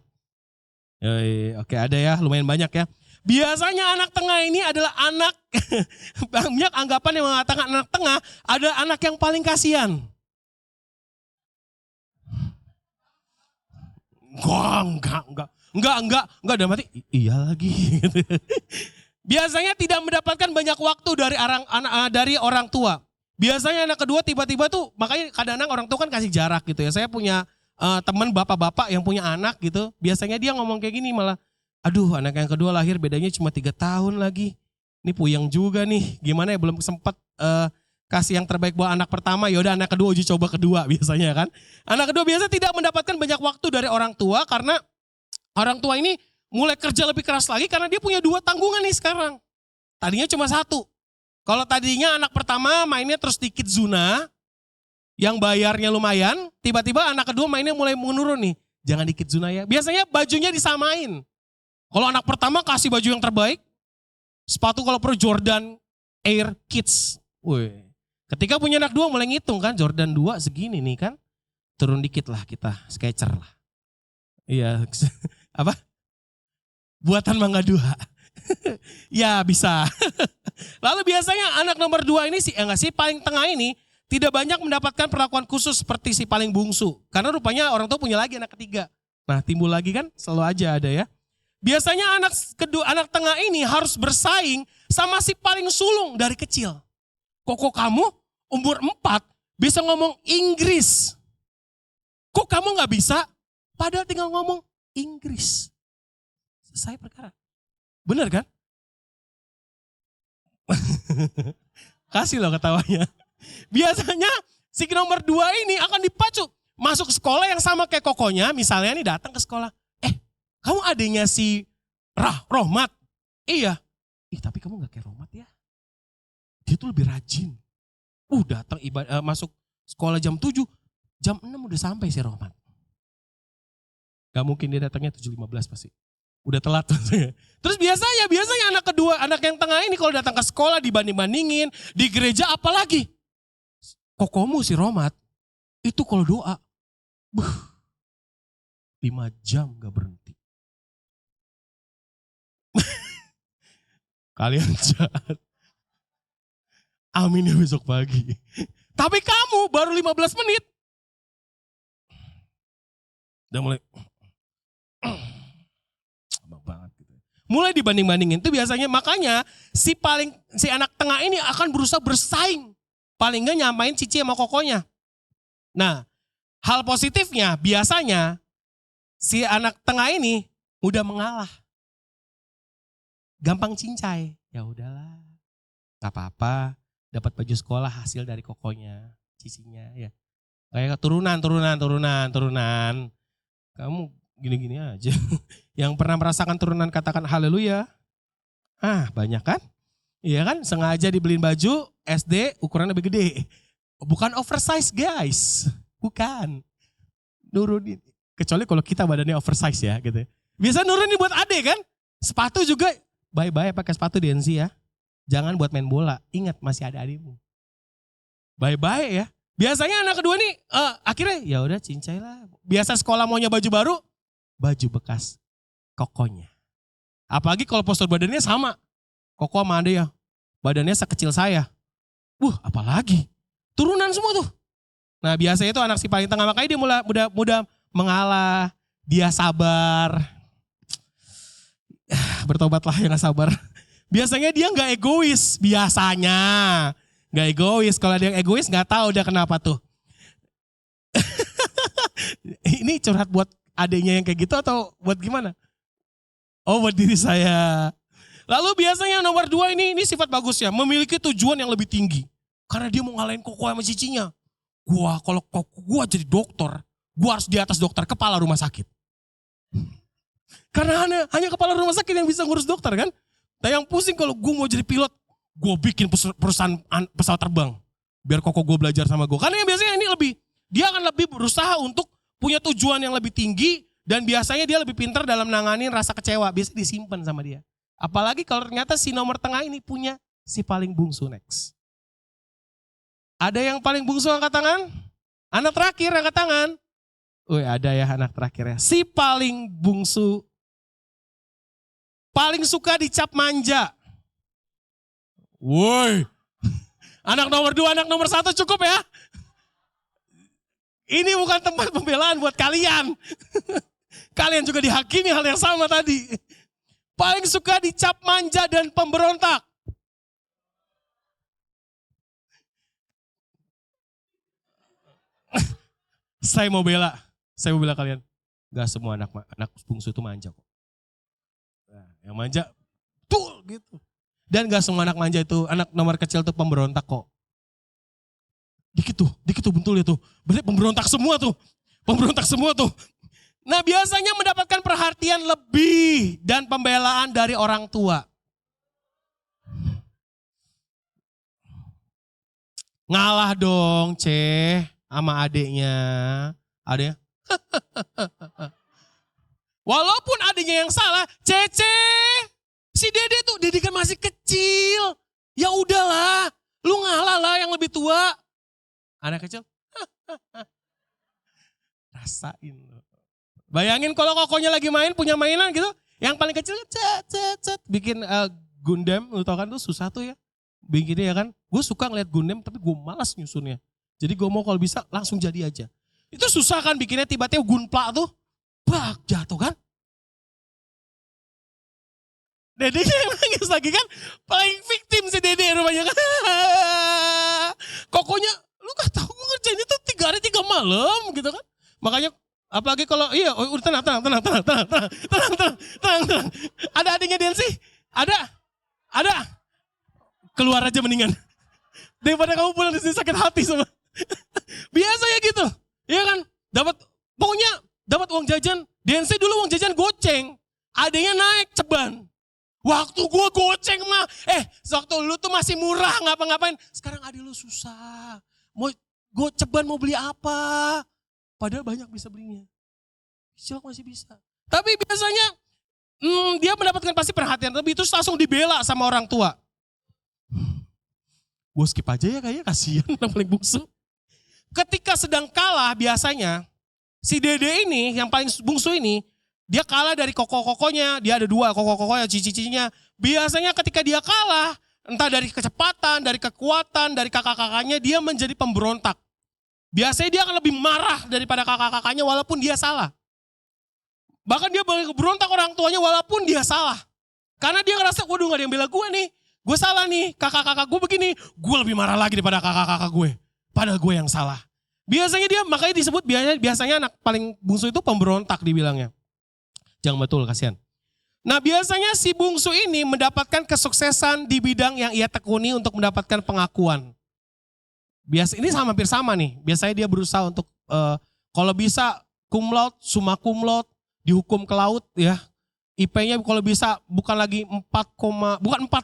Oke, ada ya, lumayan banyak ya. Biasanya anak tengah ini adalah anak, banyak anggapan yang mengatakan anak tengah ada anak yang paling kasihan. Enggak, udah mati. Iya lagi. Biasanya tidak mendapatkan banyak waktu dari orang tua. Biasanya anak kedua tiba-tiba tuh, makanya kadang-kadang orang tua kan kasih jarak gitu ya. Saya punya teman bapak-bapak yang punya anak gitu. Biasanya dia ngomong kayak gini malah, aduh anak yang kedua lahir bedanya cuma 3 tahun lagi. Ini puyeng juga nih, gimana ya belum sempat kasih yang terbaik buat anak pertama, yaudah anak kedua uji coba kedua biasanya kan. Anak kedua biasa tidak mendapatkan banyak waktu dari orang tua karena orang tua ini mulai kerja lebih keras lagi karena dia punya 2 tanggungan nih sekarang. Tadinya cuma 1. Kalau tadinya anak pertama mainnya terus dikit zuna, yang bayarnya lumayan, tiba-tiba anak kedua mainnya mulai menurun nih. Jangan dikit zuna ya. Biasanya bajunya disamain. Kalau anak pertama kasih baju yang terbaik, sepatu kalau perlu Jordan Air Kids. Wih. Ketika punya anak 2 mulai ngitung kan, Jordan 2 segini nih kan. Turun dikit lah kita, Skechers lah. Iya, apa? Buatan Mangga 2. Ya bisa. Lalu biasanya anak nomor 2 ini si paling tengah ini tidak banyak mendapatkan perlakuan khusus seperti si paling bungsu. Karena rupanya orang tua punya lagi anak ketiga. Nah timbul lagi kan, selalu aja ada ya. Biasanya anak tengah ini harus bersaing sama si paling sulung dari kecil. Kok kamu umur 4 bisa ngomong Inggris? Kok kamu gak bisa? Padahal tinggal ngomong Inggris. Selesai perkara. Bener kan? Kasih loh ketawanya. Biasanya si nomor 2 ini akan dipacu. Masuk ke sekolah yang sama kayak kokonya. Misalnya nih datang ke sekolah. Kamu adanya si Rohmat? Iya. Tapi kamu gak kayak Rohmat ya. Dia tuh lebih rajin. Datang masuk sekolah jam 7, jam 6 udah sampai si Rohmat. Gak mungkin dia datangnya 7.15 pasti. Udah telat. Terus biasanya anak kedua, anak yang tengah ini kalau datang ke sekolah dibanding-bandingin, di gereja apalagi. Kokomu si Rohmat, itu kalau doa, 5 jam gak berhenti. Kalian jahat. Amin ya besok pagi. Tapi kamu baru 15 menit. Udah mulai. Abang banget gitu. Mulai dibanding-bandingin. Itu biasanya makanya si anak tengah ini akan berusaha bersaing. Paling gak nyamain cici sama kokonya. Nah hal positifnya biasanya si anak tengah ini mudah mengalah. Gampang cincai. Ya udahlah. Gak apa-apa. Dapat baju sekolah hasil dari kokonya, cicinya ya. Kayak turunan. Kamu gini-gini aja. Yang pernah merasakan turunan katakan haleluya. Banyak kan? Iya kan? Sengaja dibeliin baju SD ukuran lebih gede. Bukan oversize guys. Bukan. Nurunin. Kecuali kalau kita badannya oversize ya gitu. Biasa nurunin buat adek kan? Sepatu juga bye-bye pakai sepatu DNC ya. Jangan buat main bola, ingat masih ada adikmu. Bye-bye ya. Biasanya anak kedua nih akhirnya ya udah cincai lah. Biasa sekolah maunya baju baru, baju bekas kokonya. Apalagi kalau postur badannya sama. Koko sama ade ya, badannya sekecil saya. Apalagi turunan semua tuh. Nah biasanya itu anak si paling tengah, makanya dia mudah mengalah, dia sabar. Bertobatlah yang gak sabar. Biasanya dia gak egois, biasanya. Gak egois, kalau ada yang egois gak tahu dia kenapa tuh. Ini curhat buat adiknya yang kayak gitu atau buat gimana? Oh buat diri saya. Lalu biasanya nomor 2 ini sifat bagus ya, memiliki tujuan yang lebih tinggi. Karena dia mau ngalahin koko sama cicinya. Kalau gua jadi dokter, gua harus di atas dokter, kepala rumah sakit. Karena hanya kepala rumah sakit yang bisa ngurus dokter kan. Nah yang pusing kalau gue mau jadi pilot, gue bikin perusahaan pesawat terbang. Biar koko gue belajar sama gue. Karena yang biasanya ini dia akan lebih berusaha untuk punya tujuan yang lebih tinggi. Dan biasanya dia lebih pintar dalam nanganin rasa kecewa. Biasanya disimpan sama dia. Apalagi kalau ternyata si nomor tengah ini punya si paling bungsu next. Ada yang paling bungsu angkat tangan? Anak terakhir angkat tangan. Ada ya anak terakhir ya. Si paling bungsu. Paling suka dicap manja. Woi. Anak nomor 2, anak nomor 1 cukup ya. Ini bukan tempat pembelaan buat kalian. Kalian juga dihakimi hal yang sama tadi. Paling suka dicap manja dan pemberontak. Saya mau bela kalian. Gak semua anak bungsu itu manja kok. Nah, yang manja tuh gitu. Dan gak semua anak manja itu, anak nomor kecil itu pemberontak kok. Dikit tuh bentul itu. Berarti pemberontak semua tuh. Nah biasanya mendapatkan perhatian lebih dan pembelaan dari orang tua. Ngalah dong sama adiknya. Adiknya. Walaupun adiknya yang salah, Cece. Si Dede kan masih kecil. Ya udahlah, lu ngalah lah yang lebih tua. Anak kecil. Rasain. Bayangin kalau kokonya lagi main, punya mainan gitu. Yang paling kecil, bikin Gundam, lu tau kan tuh susah tuh ya. Bikinnya ya kan. Gue suka ngeliat Gundam tapi gue malas nyusunnya. Jadi gue mau kalau bisa langsung jadi aja. Itu susah kan bikinnya, tiba-tiba Gunpla tuh. Bak, jatuh kan. Dede yang nangis lagi kan. Paling victim si Dede rumahnya kan. Kokonya, lu gak tahu gue ngerjain itu 3 hari 3 malam gitu kan. Makanya apalagi kalau, iya udah tenang. Ada adiknya Densi? Ada. Keluar aja mendingan. Daripada kamu pulang di sini sakit hati sama. Biasanya gitu. Iya kan? Pokoknya dapat uang jajan. Densi dulu uang jajan goceng. Adanya naik ceban. Waktu gue goceng mah. Waktu lu tuh masih murah ngapa-ngapain. Sekarang adik lu susah. Ceban mau beli apa. Padahal banyak bisa belinya. Cilok masih bisa. Tapi biasanya dia mendapatkan pasti perhatian. Tapi itu langsung dibela sama orang tua. Gue skip aja ya kayaknya, kasihan yang paling bungsu. Ketika sedang kalah biasanya, si Dede ini yang paling bungsu ini, dia kalah dari koko-kokonya, dia ada 2 koko-kokonya, cici-cicinya. Biasanya ketika dia kalah, entah dari kecepatan, dari kekuatan, dari kakak-kakaknya, dia menjadi pemberontak. Biasanya dia akan lebih marah daripada kakak-kakaknya walaupun dia salah. Bahkan dia berontak orang tuanya walaupun dia salah. Karena dia ngerasa, waduh gak ada yang bela gue nih. Gue salah nih, kakak-kakak gue begini. Gue lebih marah lagi daripada kakak-kakak gue. Padahal gue yang salah. Biasanya dia, makanya disebut biasanya anak paling bungsu itu pemberontak dibilangnya. Jangan betul, kasihan. Nah biasanya si bungsu ini mendapatkan kesuksesan di bidang yang ia tekuni untuk mendapatkan pengakuan. Ini hampir sama nih. Biasanya dia berusaha untuk, kalau bisa cum laude, summa cum laude, dihukum ke laut ya. IP-nya kalau bisa bukan 4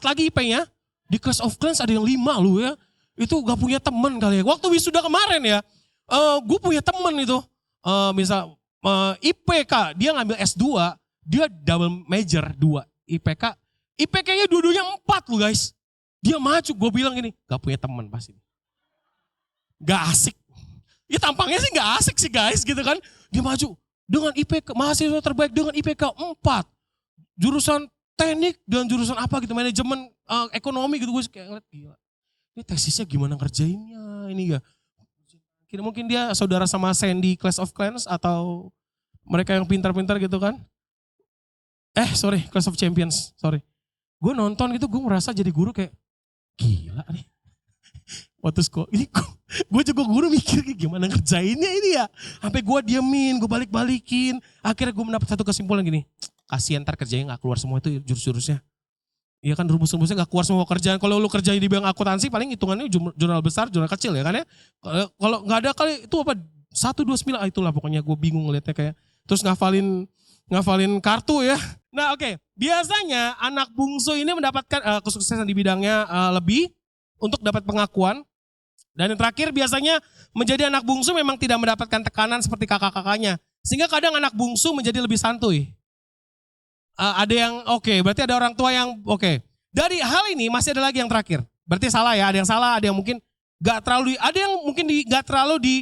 lagi IP-nya. Di Clash of Clans ada yang 5 lu ya. Itu gak punya temen kali ya. Waktu wisuda kemarin ya, gue punya temen itu. Misal IPK, dia ngambil S2, dia double major 2. IPK-nya dua-duanya 4 lu guys. Dia maju, gue bilang gini, gak punya temen pasti. Gak asik. Ya tampangnya sih gak asik sih guys gitu kan. Dia maju dengan IPK, mahasiswa terbaik dengan IPK 4. Jurusan teknik dan jurusan apa gitu, manajemen ekonomi gitu. Gue kayak ngeliat, gila. Ini tesisnya gimana ngerjainnya ini ya. Mungkin dia saudara sama Sandy Clash of Clans atau mereka yang pintar-pintar gitu kan. Clash of Champions, sorry. Gue nonton gitu, gue merasa jadi guru kayak, gila nih. Waktu sekolah, gue juga guru mikir gimana ngerjainnya ini ya. Sampai gue diemin, gue balik-balikin. Akhirnya gue mendapat satu kesimpulan gini, kasihan ntar kerjanya gak keluar semua itu jurus-jurusnya. Iya kan rumus-rumusnya gak keluar semua kerjaan. Kalau lu kerjain di bidang akuntansi paling hitungannya jurnal besar, jurnal kecil ya kan ya. Kalau gak ada kali itu apa 129 itulah pokoknya gue bingung ngeliatnya kayak. Terus ngafalin kartu ya. Nah oke. Biasanya anak bungsu ini mendapatkan kesuksesan di bidangnya lebih untuk dapat pengakuan. Dan yang terakhir biasanya menjadi anak bungsu memang tidak mendapatkan tekanan seperti kakak-kakaknya. Sehingga kadang anak bungsu menjadi lebih santuy. Ada yang berarti ada orang tua yang Dari hal ini masih ada lagi yang terakhir. Berarti salah ya, ada yang salah, ada yang mungkin gak terlalu, ada yang mungkin gak terlalu di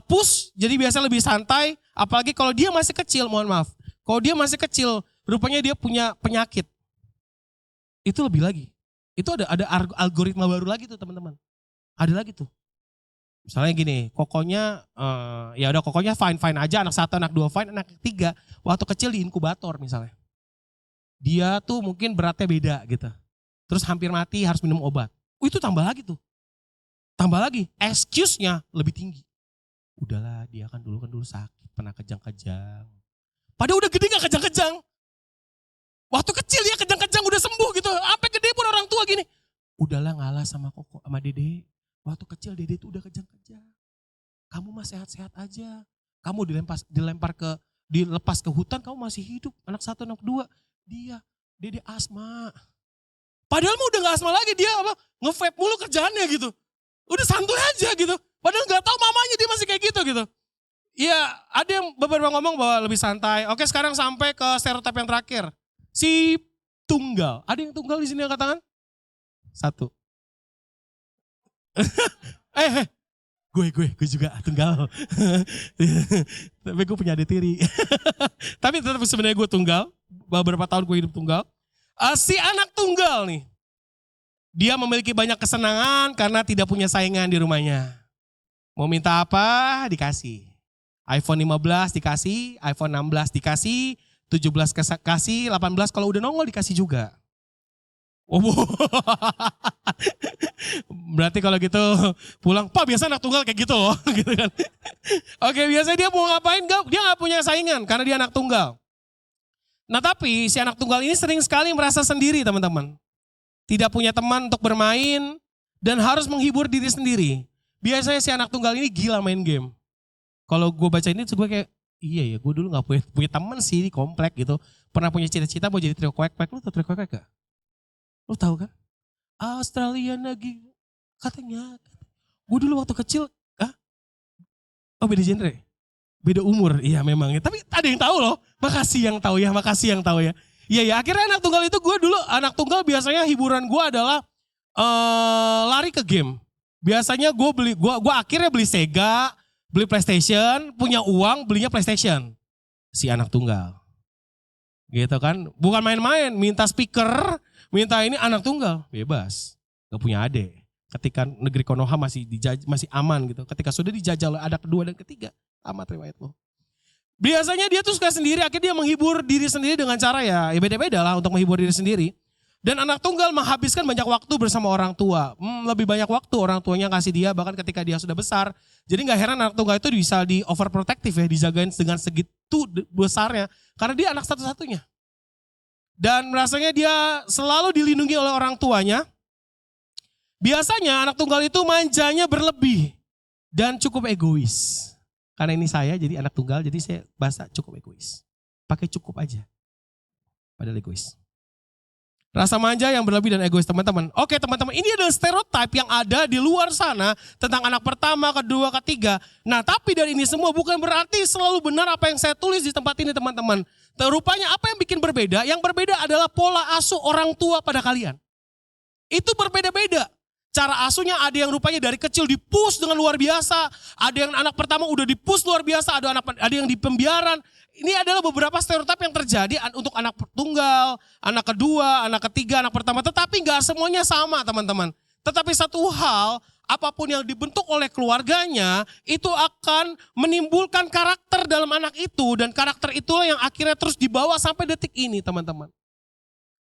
push, jadi biasa lebih santai. Apalagi kalau dia masih kecil, mohon maaf. Kalau dia masih kecil, rupanya dia punya penyakit. Itu lebih lagi. Itu ada algoritma baru lagi tuh teman-teman. Ada lagi tuh. Misalnya gini, kokonya, ya udah kokonya fine aja, anak 1, anak 2 fine, anak 3 waktu kecil di inkubator misalnya. Dia tuh mungkin beratnya beda gitu. Terus hampir mati harus minum obat. Itu tambah lagi tuh. Tambah lagi, excuse-nya lebih tinggi. Udahlah dia kan dulu sakit, pernah kejang-kejang. Padahal udah gede gak kejang-kejang. Waktu kecil dia kejang-kejang udah sembuh gitu. Sampai gede pun orang tua gini. Udahlah ngalah sama Koko, sama Dede. Waktu kecil Dede itu udah kejang-kejang. Kamu mah sehat-sehat aja. Kamu dilepas ke hutan, kamu masih hidup. Anak 1, anak 2. Dede asma. Padahal mah udah gak asma lagi, dia nge-vape mulu kerjaannya gitu. Udah santuy aja gitu. Padahal gak tahu mamanya dia masih kayak gitu. Iya, ada yang beberapa ngomong bahwa lebih santai. Oke, sekarang sampai ke stereotip yang terakhir. Si tunggal. Ada yang tunggal di sini angkat tangan? 1. Gue juga tunggal. Tapi gue punya adik tiri. Tapi tetap sebenarnya gue tunggal. Beberapa tahun gue hidup tunggal. Si anak tunggal nih. Dia memiliki banyak kesenangan karena tidak punya saingan di rumahnya. Mau minta apa? Dikasih. iPhone 15 dikasih, iPhone 16 dikasih, 17 kasih, 18 kalau udah nongol dikasih juga. Berarti kalau gitu pulang, Pak biasa anak tunggal kayak gitu loh. Gitu kan. Oke, biasanya dia mau ngapain? Dia gak punya saingan karena dia anak tunggal. Nah tapi si anak tunggal ini sering sekali merasa sendiri teman-teman. Tidak punya teman untuk bermain dan harus menghibur diri sendiri. Biasanya si anak tunggal ini gila main game. Kalau gue baca ini gue kayak, iya ya gue dulu gak punya teman sih di komplek gitu. Pernah punya cita-cita mau jadi trio kuek-kuek. Lu tau trio kuek gak? Lu tahu kan? Australia lagi katanya. Gue dulu waktu kecil, beda genre, beda umur, iya memang. Tapi ada yang tahu loh. Makasih yang tahu ya. Iya ya. Akhirnya anak tunggal itu gue dulu anak tunggal biasanya hiburan gue adalah lari ke game. Biasanya gue akhirnya beli Sega, beli PlayStation, punya uang belinya PlayStation. Si anak tunggal. Gitu kan. Bukan main-main, minta speaker, minta ini anak tunggal. Bebas. Gak punya adik. Ketika negeri Konoha masih aman gitu. Ketika sudah dijajah oleh anak kedua dan ketiga. Amat riwayat lo. Biasanya dia tuh suka sendiri, akhirnya dia menghibur diri sendiri dengan cara ya beda-beda lah untuk menghibur diri sendiri. Dan anak tunggal menghabiskan banyak waktu bersama orang tua. Lebih banyak waktu orang tuanya kasih dia bahkan ketika dia sudah besar. Jadi gak heran anak tunggal itu bisa di overprotective ya, dijagain dengan segitu besarnya. Karena dia anak satu-satunya. Dan rasanya dia selalu dilindungi oleh orang tuanya. Biasanya anak tunggal itu manjanya berlebih dan cukup egois. Karena ini saya jadi anak tunggal, jadi saya bahasa cukup egois. Pakai cukup aja. Padahal egois. Rasa manja yang berlebih dan egois teman-teman. Oke teman-teman, ini adalah stereotip yang ada di luar sana tentang anak pertama, kedua, ketiga. Nah tapi dari ini semua bukan berarti selalu benar apa yang saya tulis di tempat ini teman-teman. Rupanya apa yang bikin berbeda? Yang berbeda adalah pola asuh orang tua pada kalian. Itu berbeda-beda. Cara asuhnya ada yang rupanya dari kecil di-push dengan luar biasa. Ada yang anak pertama udah di-push luar biasa. Ada yang di pembiaran. Ini adalah beberapa stereotip yang terjadi untuk anak tunggal, anak kedua, anak ketiga, anak pertama. Tetapi gak semuanya sama teman-teman. Tetapi satu hal, apapun yang dibentuk oleh keluarganya, itu akan menimbulkan karakter dalam anak itu. Dan karakter itulah yang akhirnya terus dibawa sampai detik ini teman-teman.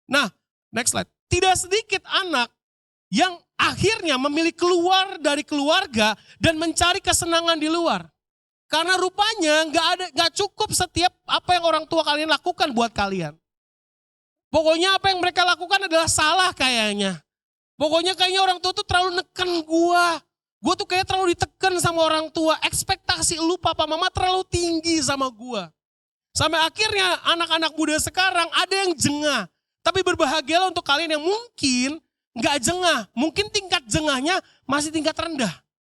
Nah, next slide. Tidak sedikit anak yang akhirnya memilih keluar dari keluarga dan mencari kesenangan di luar. Karena rupanya nggak cukup setiap apa yang orang tua kalian lakukan buat kalian. Pokoknya apa yang mereka lakukan adalah salah kayaknya. Pokoknya kayaknya orang tua tuh terlalu neken gua. Gua tuh kayak terlalu ditekan sama orang tua. Ekspektasi lu papa mama terlalu tinggi sama gua. Sampai akhirnya anak-anak muda sekarang ada yang jengah. Tapi berbahagialah untuk kalian yang mungkin nggak jengah, mungkin tingkat jengahnya masih tingkat rendah.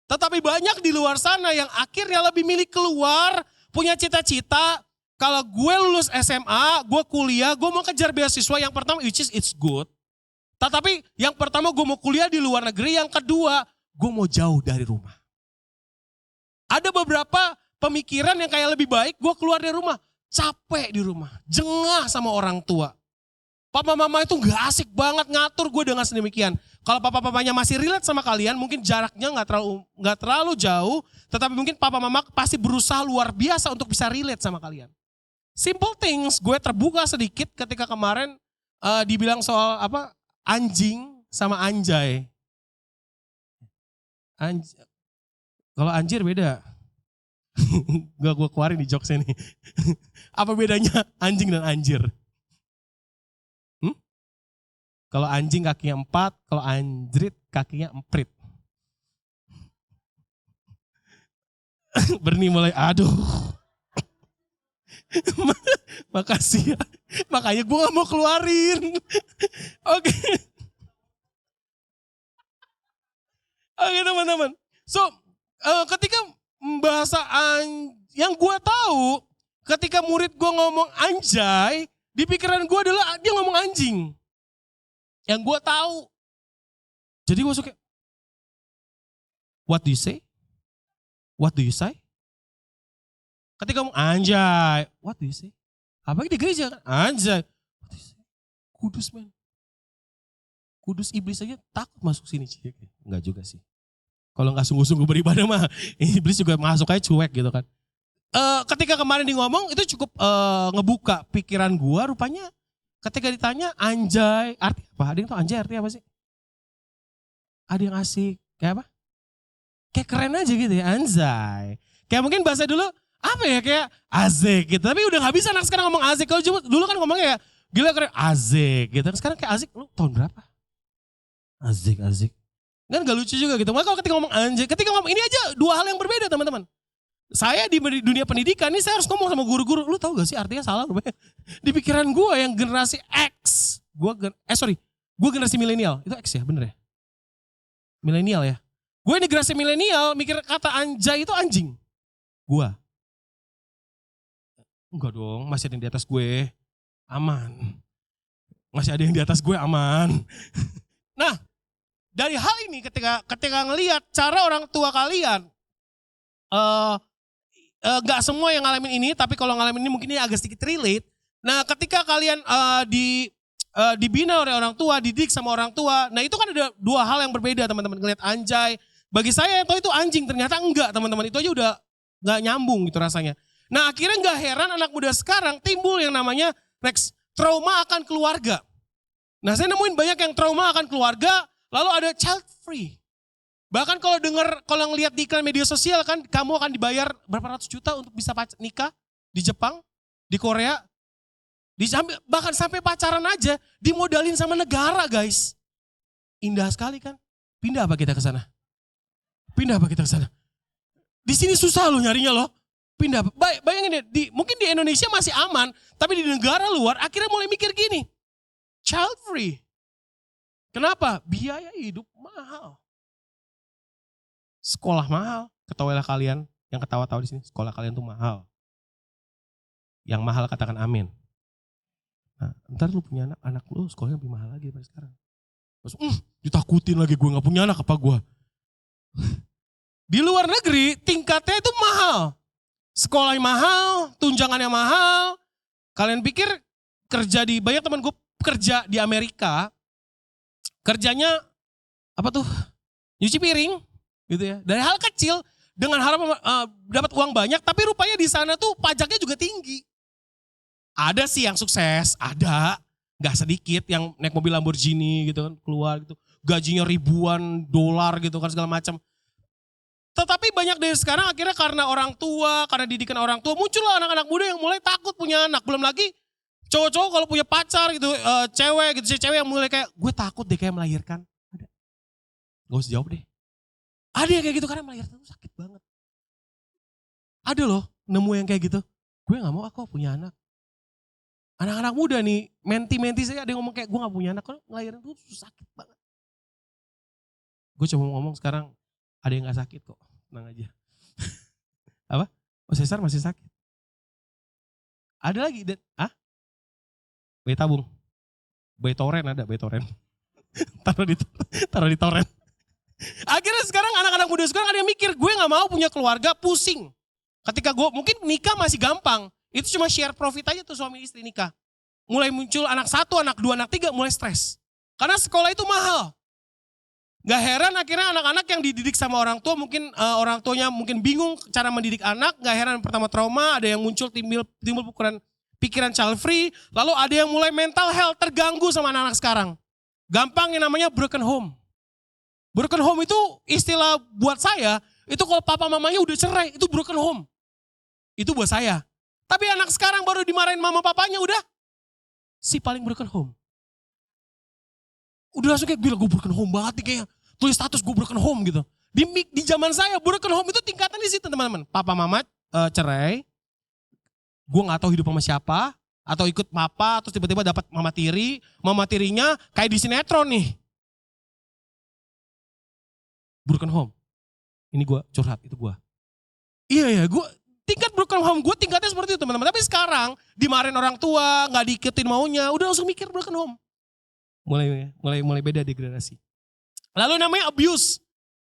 Tetapi banyak di luar sana yang akhirnya lebih milih keluar, punya cita-cita. Kalau gue lulus SMA, gue kuliah, gue mau kejar beasiswa yang pertama, which is it's good. Tetapi yang pertama gue mau kuliah di luar negeri, yang kedua gue mau jauh dari rumah. Ada beberapa pemikiran yang kayak lebih baik, gue keluar dari rumah, capek di rumah, jengah sama orang tua. Papa mama itu gak asik banget ngatur gue dengan sedemikian. Kalau papa mamanya masih relate sama kalian, mungkin jaraknya gak terlalu jauh, tetapi mungkin papa mama pasti berusaha luar biasa untuk bisa relate sama kalian. Simple things, gue terbuka sedikit ketika kemarin dibilang soal anjing sama anjay. Kalau anjir beda. Gak gue keluarin di jokesnya nih. Apa bedanya anjing dan anjir? Kalau anjing kakinya 4, kalau anjrit kakinya emprit. Bernie mulai aduh. Makasih ya. Makanya gue gak mau keluarin. Oke. Oke teman-teman. So ketika bahasa yang gue tahu ketika murid gue ngomong anjay, di pikiran gue adalah dia ngomong anjing. Yang gue tahu. Jadi gue suka, what do you say? What do you say? Ketika ngomong anjay, what do you say? Apalagi di gereja kan, anjay. What do you say? Kudus men. Kudus iblis aja takut masuk sini. Enggak juga sih. Kalau nggak sungguh-sungguh beribadah mah, iblis juga masuk aja cuek gitu kan. Ketika kemarin di ngomong itu cukup ngebuka pikiran gua. Rupanya ketika ditanya anjay, arti apa? Ada yang tahu anjay artinya apa sih? Ada yang asik, kayak apa? Kayak keren aja gitu ya, anjay. Kayak mungkin bahasa dulu, apa ya, kayak asik gitu. Tapi udah gak bisa anak sekarang ngomong asik. Kalau dulu kan ngomongnya kayak, gila keren, asik gitu. Sekarang kayak asik, lu tahun berapa? Asik. Kan gak lucu juga gitu. Maka kalau ketika ngomong anjay, ketika ngomong ini aja dua hal yang berbeda teman-teman. Saya di dunia pendidikan ini saya harus ngomong sama guru-guru. Lu tahu gak sih artinya salah? Di pikiran gue yang generasi X. Gue generasi milenial. Itu X ya, bener ya? Milenial ya. Gue ini generasi milenial mikir kata anjay itu anjing. Gue. Enggak dong, masih ada yang di atas gue. Aman. Masih ada yang di atas gue, aman. Nah, dari hal ini ketika ngelihat cara orang tua kalian, gak semua yang ngalamin ini, tapi kalau ngalamin ini mungkin ini agak sedikit relate. Nah, ketika kalian dibina oleh orang tua, didik sama orang tua, nah itu kan ada dua hal yang berbeda teman-teman. Ngelihat anjay, bagi saya yang tahu itu anjing, ternyata enggak teman-teman. Itu aja udah gak nyambung gitu rasanya. Nah akhirnya gak heran anak muda sekarang timbul yang namanya trauma akan keluarga. Nah saya nemuin banyak yang trauma akan keluarga, lalu ada child free. Bahkan kalau ngelihat di iklan media sosial kan, kamu akan dibayar berapa ratus juta untuk bisa nikah di Jepang, di Korea. Bahkan sampai pacaran aja dimodalin sama negara guys. Indah sekali kan? Pindah apa kita ke sana? Di sini susah loh nyarinya loh. Pindah. Bayangin deh, mungkin di Indonesia masih aman, tapi di negara luar akhirnya mulai mikir gini. Child free. Kenapa? Biaya hidup mahal. Sekolah mahal. Ketahuilah kalian yang ketawa-tawa di sini, sekolah kalian tuh mahal. Yang mahal katakan amin. Nah, ntar lu punya anak lu sekolahnya lebih mahal lagi daripada sekarang. Terus, ditakutin lagi gue gak punya anak apa gue. Di luar negeri tingkatnya itu mahal. Sekolahnya mahal, tunjangannya mahal. Kalian pikir banyak teman gue kerja di Amerika, kerjanya apa tuh? Nyuci piring gitu ya. Dari hal kecil dengan harapan dapat uang banyak, tapi rupanya di sana tuh pajaknya juga tinggi. Ada sih yang sukses, ada. Gak sedikit yang naik mobil Lamborghini gitu kan, keluar gitu. Gajinya ribuan dolar gitu kan segala macam. Tetapi banyak dari sekarang akhirnya karena orang tua, karena didikan orang tua, muncullah anak-anak muda yang mulai takut punya anak. Belum lagi cowok-cowok kalau punya pacar gitu, cewek yang mulai kayak, gue takut deh kayak melahirkan. Ada. Gak usah jawab deh. Ada yang kayak gitu karena melahirkan itu sakit banget. Ada loh, nemu yang kayak gitu. Gue gak mau aku punya anak. Anak-anak muda nih, menti-menti saya ada yang ngomong kayak, gue gak punya anak, kalau melahirkan itu sakit banget. Gue coba ngomong sekarang, ada yang gak sakit kok, tenang aja. Apa? Oh sesar masih sakit. Ada lagi, bayi tabung. Bayi toren ada, bayi toren. taruh di toren. Akhirnya sekarang anak-anak muda sekarang ada yang mikir, gue gak mau punya keluarga, pusing. Ketika gue, mungkin nikah masih gampang. Itu cuma share profit aja tuh suami istri nikah. Mulai muncul anak 1, anak 2, anak 3 mulai stres. Karena sekolah itu mahal. Gak heran akhirnya anak-anak yang dididik sama orang tua, mungkin orang tuanya mungkin bingung cara mendidik anak. Gak heran pertama trauma, ada yang muncul timbul pikiran child free. Lalu ada yang mulai mental health terganggu sama anak-anak sekarang. Gampang yang namanya broken home. Broken home itu istilah buat saya, itu kalau papa mamanya udah cerai, itu broken home. Itu buat saya. Tapi anak sekarang baru dimarahin mama papanya udah si paling broken home. Udah langsung kayak, gila gue broken home banget nih kayaknya. Tulis status gue broken home gitu. Di zaman saya broken home itu tingkatan di situ teman-teman. Papa mama cerai, gue nggak tahu hidup sama siapa, atau ikut papa, terus tiba-tiba dapat mama tirinya kayak di sinetron nih. Broken home. Ini gue curhat, itu gue. Iya, gue tingkat broken home gue tingkatnya seperti itu teman-teman. Tapi sekarang dimarahin orang tua, nggak diiketin maunya, udah langsung mikir broken home. Mulai beda degradasi. Lalu namanya abuse.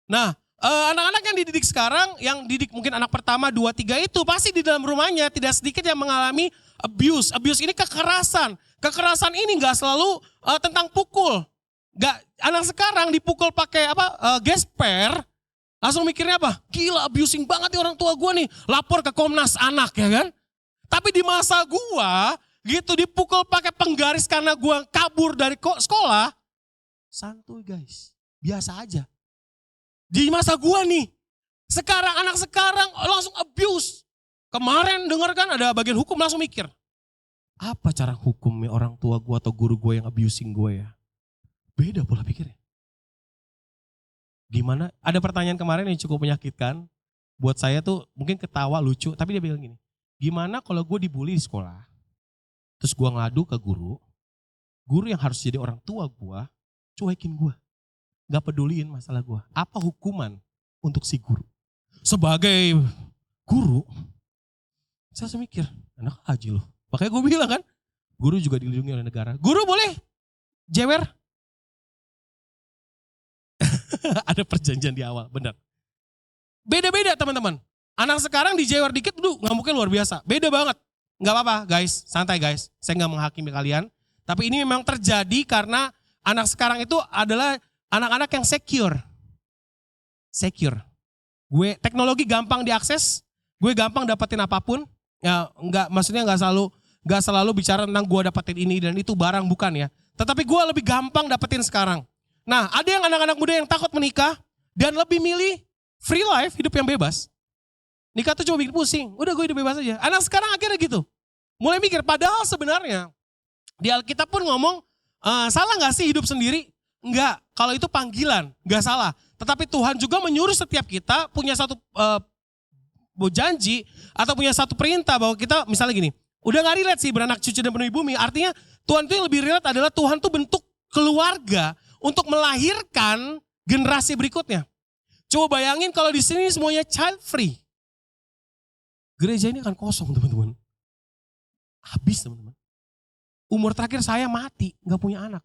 Nah, anak-anak yang dididik sekarang, yang didik mungkin anak pertama, 2, 3 itu pasti di dalam rumahnya tidak sedikit yang mengalami abuse. Abuse ini kekerasan. Kekerasan ini nggak selalu tentang pukul. Anak sekarang dipukul pakai gesper, langsung mikirnya apa? Gila, abusing banget nih orang tua gue nih. Lapor ke Komnas Anak ya kan. Tapi di masa gue gitu dipukul pakai penggaris karena gue kabur dari sekolah. Santuy guys, biasa aja. Di masa gue nih, anak sekarang langsung abuse. Kemarin dengar kan ada bagian hukum langsung mikir. Apa cara hukumnya orang tua gue atau guru gue yang abusing gue ya? Beda pola pikirnya. Gimana? Ada pertanyaan kemarin yang cukup menyakitkan. Buat saya tuh mungkin ketawa lucu, tapi dia bilang gini. Gimana kalau gue dibully di sekolah, terus gue ngadu ke guru yang harus jadi orang tua gue, cuekin gue. Gak peduliin masalah gue. Apa hukuman untuk si guru? Sebagai guru, saya mikir, enak aja loh. Makanya gue bilang kan, guru juga dilindungi oleh negara. Guru boleh jewer? Ada perjanjian di awal, benar. Beda-beda teman-teman. Anak sekarang dijewer dikit, ngamuknya luar biasa. Beda banget. Gak apa-apa guys, santai guys. Saya gak menghakimi kalian. Tapi ini memang terjadi karena anak sekarang itu adalah anak-anak yang secure. Teknologi gampang diakses, gue gampang dapetin apapun. Ya maksudnya nggak selalu bicara tentang gue dapetin ini dan itu barang, bukan ya. Tetapi gue lebih gampang dapetin sekarang. Nah, ada yang anak-anak muda yang takut menikah dan lebih milih free life, hidup yang bebas. Nikah tuh cuma bikin pusing, udah gue hidup bebas aja. Anak sekarang akhirnya gitu. Mulai mikir, padahal sebenarnya di Alkitab pun ngomong, salah gak sih hidup sendiri? Enggak, kalau itu panggilan, gak salah. Tetapi Tuhan juga menyuruh setiap kita punya satu janji atau punya satu perintah bahwa kita misalnya gini, udah gak relate sih beranak cucu dan penuhi bumi. Artinya Tuhan itu yang lebih relate adalah Tuhan tuh bentuk keluarga untuk melahirkan generasi berikutnya. Coba bayangin kalau di sini semuanya child free. Gereja ini akan kosong teman-teman. Habis teman-teman. Umur terakhir saya mati, gak punya anak.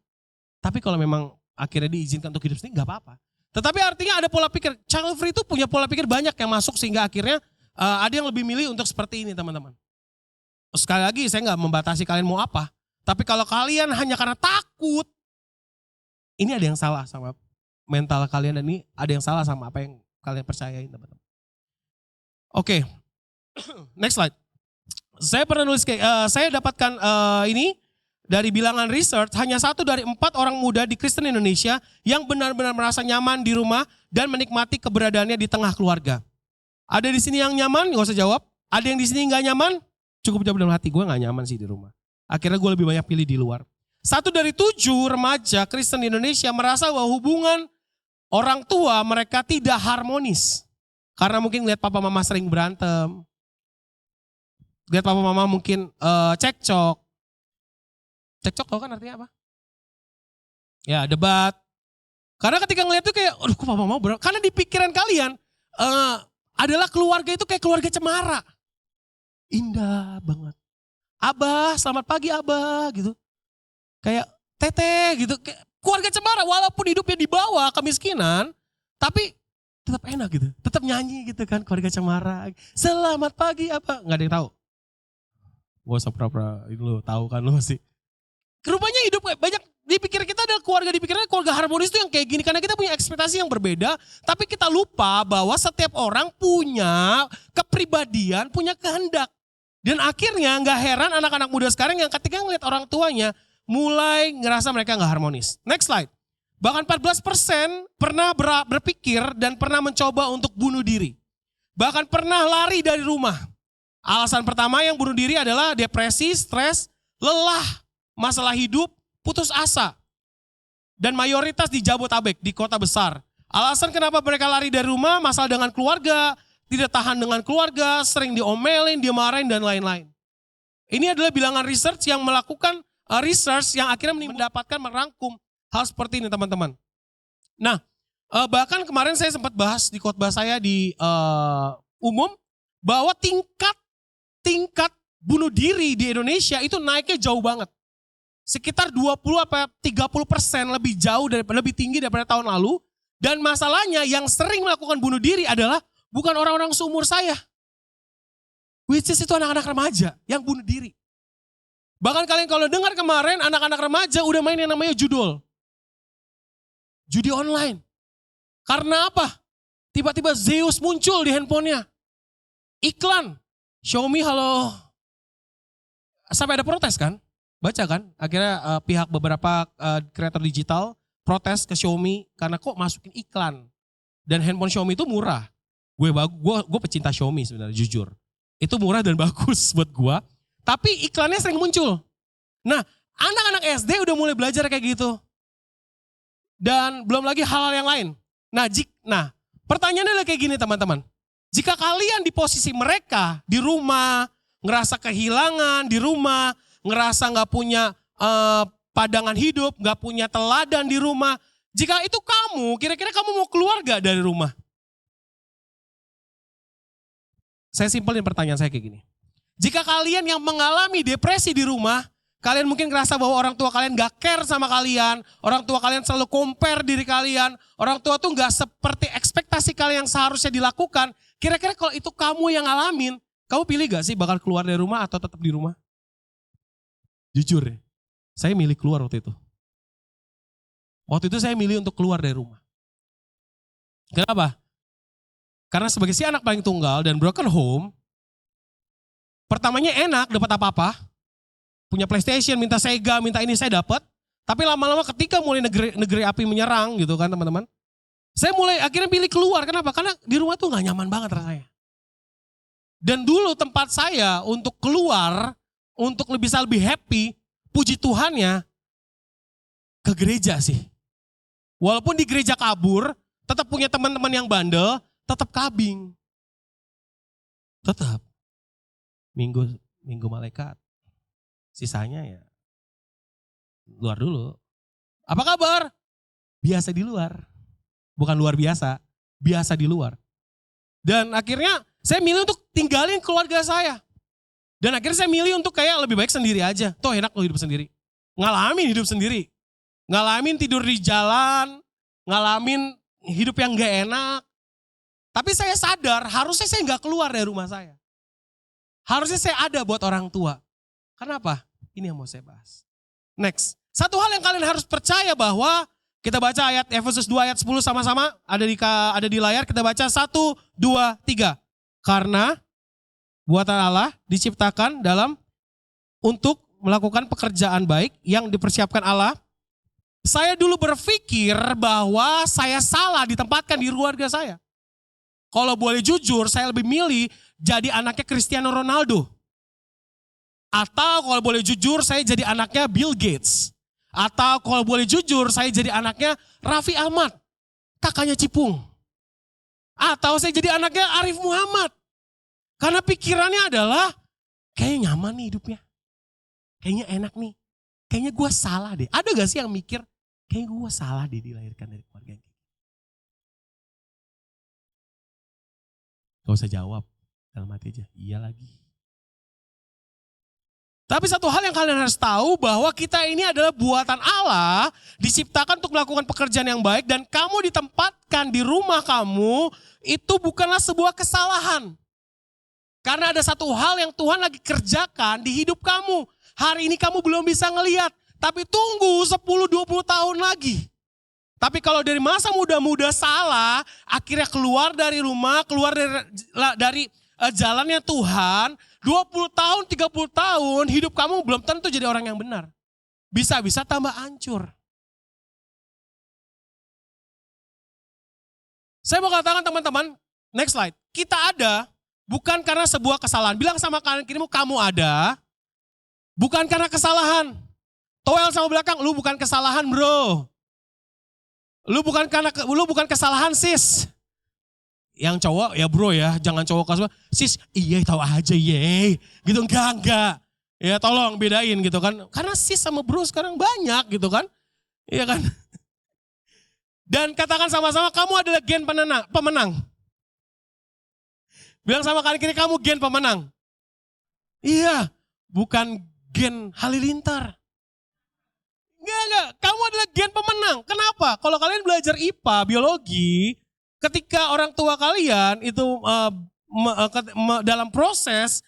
Tapi kalau memang akhirnya diizinkan untuk hidup sendiri gak apa-apa. Tetapi artinya ada pola pikir, child free itu punya pola pikir banyak yang masuk sehingga akhirnya ada yang lebih milih untuk seperti ini teman-teman. Sekali lagi saya gak membatasi kalian mau apa. Tapi kalau kalian hanya karena takut, ini ada yang salah sama mental kalian dan ini ada yang salah sama apa yang kalian percayain teman-teman. Oke. Next slide. Saya pernah nulis saya dapatkan ini dari bilangan research, hanya 1 dari 4 orang muda di Kristen Indonesia yang benar-benar merasa nyaman di rumah dan menikmati keberadaannya di tengah keluarga. Ada di sini yang nyaman, gak usah jawab. Ada yang di sini gak nyaman, cukup jawab dalam hati, gue gak nyaman sih di rumah. Akhirnya gue lebih banyak pilih di luar. 1 dari 7 remaja Kristen di Indonesia merasa bahwa hubungan orang tua mereka tidak harmonis. Karena mungkin lihat papa mama sering berantem. Lihat papa mama mungkin cekcok. Cekcok tau kan artinya apa? Ya debat. Karena ketika ngeliat tuh kayak, aduh kok papa mama berantem. Karena di pikiran kalian adalah keluarga itu kayak keluarga cemara. Indah banget. Abah, selamat pagi abah gitu. Kayak teteh gitu. Kayak keluarga cemara walaupun hidupnya di bawah kemiskinan. Tapi tetap enak gitu. Tetap nyanyi gitu kan keluarga cemara. Selamat pagi apa? Gak ada yang tahu. Gak usah pura-pura ini lo tahu kan lo sih. Rupanya hidup banyak di pikiran kita adalah keluarga harmonis itu yang kayak gini. Karena kita punya ekspektasi yang berbeda. Tapi kita lupa bahwa setiap orang punya kepribadian, punya kehendak. Dan akhirnya gak heran anak-anak muda sekarang yang ketika ngeliat orang tuanya mulai ngerasa mereka gak harmonis. Next slide. Bahkan 14% pernah berpikir dan pernah mencoba untuk bunuh diri. Bahkan pernah lari dari rumah. Alasan pertama yang bunuh diri adalah depresi, stres, lelah, masalah hidup, putus asa. Dan mayoritas di Jabotabek, di kota besar. Alasan kenapa mereka lari dari rumah, masalah dengan keluarga, tidak tahan dengan keluarga, sering diomelin, dimarahin, dan lain-lain. Ini adalah bilangan research yang melakukan research yang akhirnya mendapatkan merangkum hal seperti ini teman-teman. Nah, bahkan kemarin saya sempat bahas di khotbah saya di umum, bahwa tingkat bunuh diri di Indonesia itu naiknya jauh banget. Sekitar 20-30% lebih jauh lebih tinggi daripada tahun lalu. Dan masalahnya yang sering melakukan bunuh diri adalah bukan orang-orang seumur saya. Which is itu anak-anak remaja yang bunuh diri. Bahkan kalian kalau dengar kemarin anak-anak remaja udah main yang namanya judul. Judi online. Karena apa? Tiba-tiba Zeus muncul di handphonenya. Iklan. Xiaomi halo. Sampai ada protes kan? Baca kan? Akhirnya pihak beberapa kreator digital protes ke Xiaomi karena kok masukin iklan. Dan handphone Xiaomi itu murah. Gue pecinta Xiaomi sebenarnya jujur. Itu murah dan bagus buat gue. Tapi iklannya sering muncul. Nah anak-anak SD udah mulai belajar kayak gitu. Dan belum lagi hal-hal yang lain. Nah pertanyaannya adalah kayak gini teman-teman. Jika kalian di posisi mereka di rumah, ngerasa kehilangan di rumah, ngerasa gak punya padangan hidup, gak punya teladan di rumah. Jika itu kamu, kira-kira kamu mau keluar gak dari rumah? Saya simpelin pertanyaan saya kayak gini. Jika kalian yang mengalami depresi di rumah, kalian mungkin ngerasa bahwa orang tua kalian gak care sama kalian, orang tua kalian selalu compare diri kalian, orang tua tuh gak seperti ekspektasi kalian yang seharusnya dilakukan. Kira-kira kalau itu kamu yang ngalamin, kamu pilih gak sih bakal keluar dari rumah atau tetap di rumah? Jujur ya, saya milih keluar waktu itu. Waktu itu saya milih untuk keluar dari rumah. Kenapa? Karena sebagai si anak paling tunggal dan broken home, pertamanya enak dapat apa-apa. Punya PlayStation, minta Sega, minta ini saya dapat. Tapi lama-lama ketika mulai negeri api menyerang gitu kan teman-teman. Saya mulai akhirnya pilih keluar. Kenapa? Karena di rumah tuh gak nyaman banget rasanya. Dan dulu tempat saya untuk keluar, untuk bisa lebih happy, puji Tuhannya, ke gereja sih. Walaupun di gereja kabur, tetap punya teman-teman yang bandel, tetap kabing. Tetap. Minggu malaikat. Sisanya ya luar dulu. Apa kabar? Biasa di luar. Bukan luar biasa, biasa di luar. Dan akhirnya saya milih untuk tinggalin keluarga saya. Dan akhirnya saya milih untuk kayak lebih baik sendiri aja. Toh enak loh hidup sendiri. Ngalamin hidup sendiri. Ngalamin tidur di jalan. Ngalamin hidup yang gak enak. Tapi saya sadar harusnya saya gak keluar dari rumah saya. Harusnya saya ada buat orang tua. Kenapa? Ini yang mau saya bahas. Next. Satu hal yang kalian harus percaya bahwa kita baca ayat Efesus 2 ayat 10 sama-sama. Ada di layar. Kita baca 1, 2, 3. Karena buatan Allah diciptakan untuk melakukan pekerjaan baik yang dipersiapkan Allah. Saya dulu berpikir bahwa saya salah ditempatkan di keluarga saya. Kalau boleh jujur, saya lebih milih jadi anaknya Cristiano Ronaldo. Atau kalau boleh jujur, saya jadi anaknya Bill Gates. Atau kalau boleh jujur, saya jadi anaknya Raffi Ahmad, kakaknya Cipung. Atau saya jadi anaknya Arif Muhammad. Karena pikirannya adalah, kayaknya nyaman nih hidupnya. Kayaknya enak nih. Kayaknya gue salah deh. Ada gak sih yang mikir, kayaknya gue salah deh dilahirkan dari keluarga yang kayak gitu. Gak usah jawab, dalam hati aja, iya lagi. Tapi satu hal yang kalian harus tahu bahwa kita ini adalah buatan Allah, diciptakan untuk melakukan pekerjaan yang baik dan kamu ditempatkan di rumah kamu, itu bukanlah sebuah kesalahan. Karena ada satu hal yang Tuhan lagi kerjakan di hidup kamu. Hari ini kamu belum bisa ngelihat, tapi tunggu 10-20 tahun lagi. Tapi kalau dari masa muda-muda salah, akhirnya keluar dari rumah, keluar dari jalannya Tuhan, 20 tahun, 30 tahun, hidup kamu belum tentu jadi orang yang benar. Bisa-bisa tambah hancur. Saya mau katakan teman-teman, next slide. Kita ada bukan karena sebuah kesalahan. Bilang sama kanan kirimu, kamu ada. Bukan karena kesalahan. Toel sama belakang, lu bukan kesalahan bro. Lu bukan kesalahan sis. Yang cowok ya bro ya, jangan cowok kasar. Sis, iya tahu aja ye. Gitu enggak. Ya tolong bedain gitu kan. Karena sis sama bro sekarang banyak gitu kan. Iya kan. Dan katakan sama-sama kamu adalah gen pemenang. Bilang sama kali kiri kamu gen pemenang. Iya, bukan gen halilintar. Enggak. Kamu adalah gen pemenang. Kenapa? Kalau kalian belajar IPA, biologi, ketika orang tua kalian itu dalam proses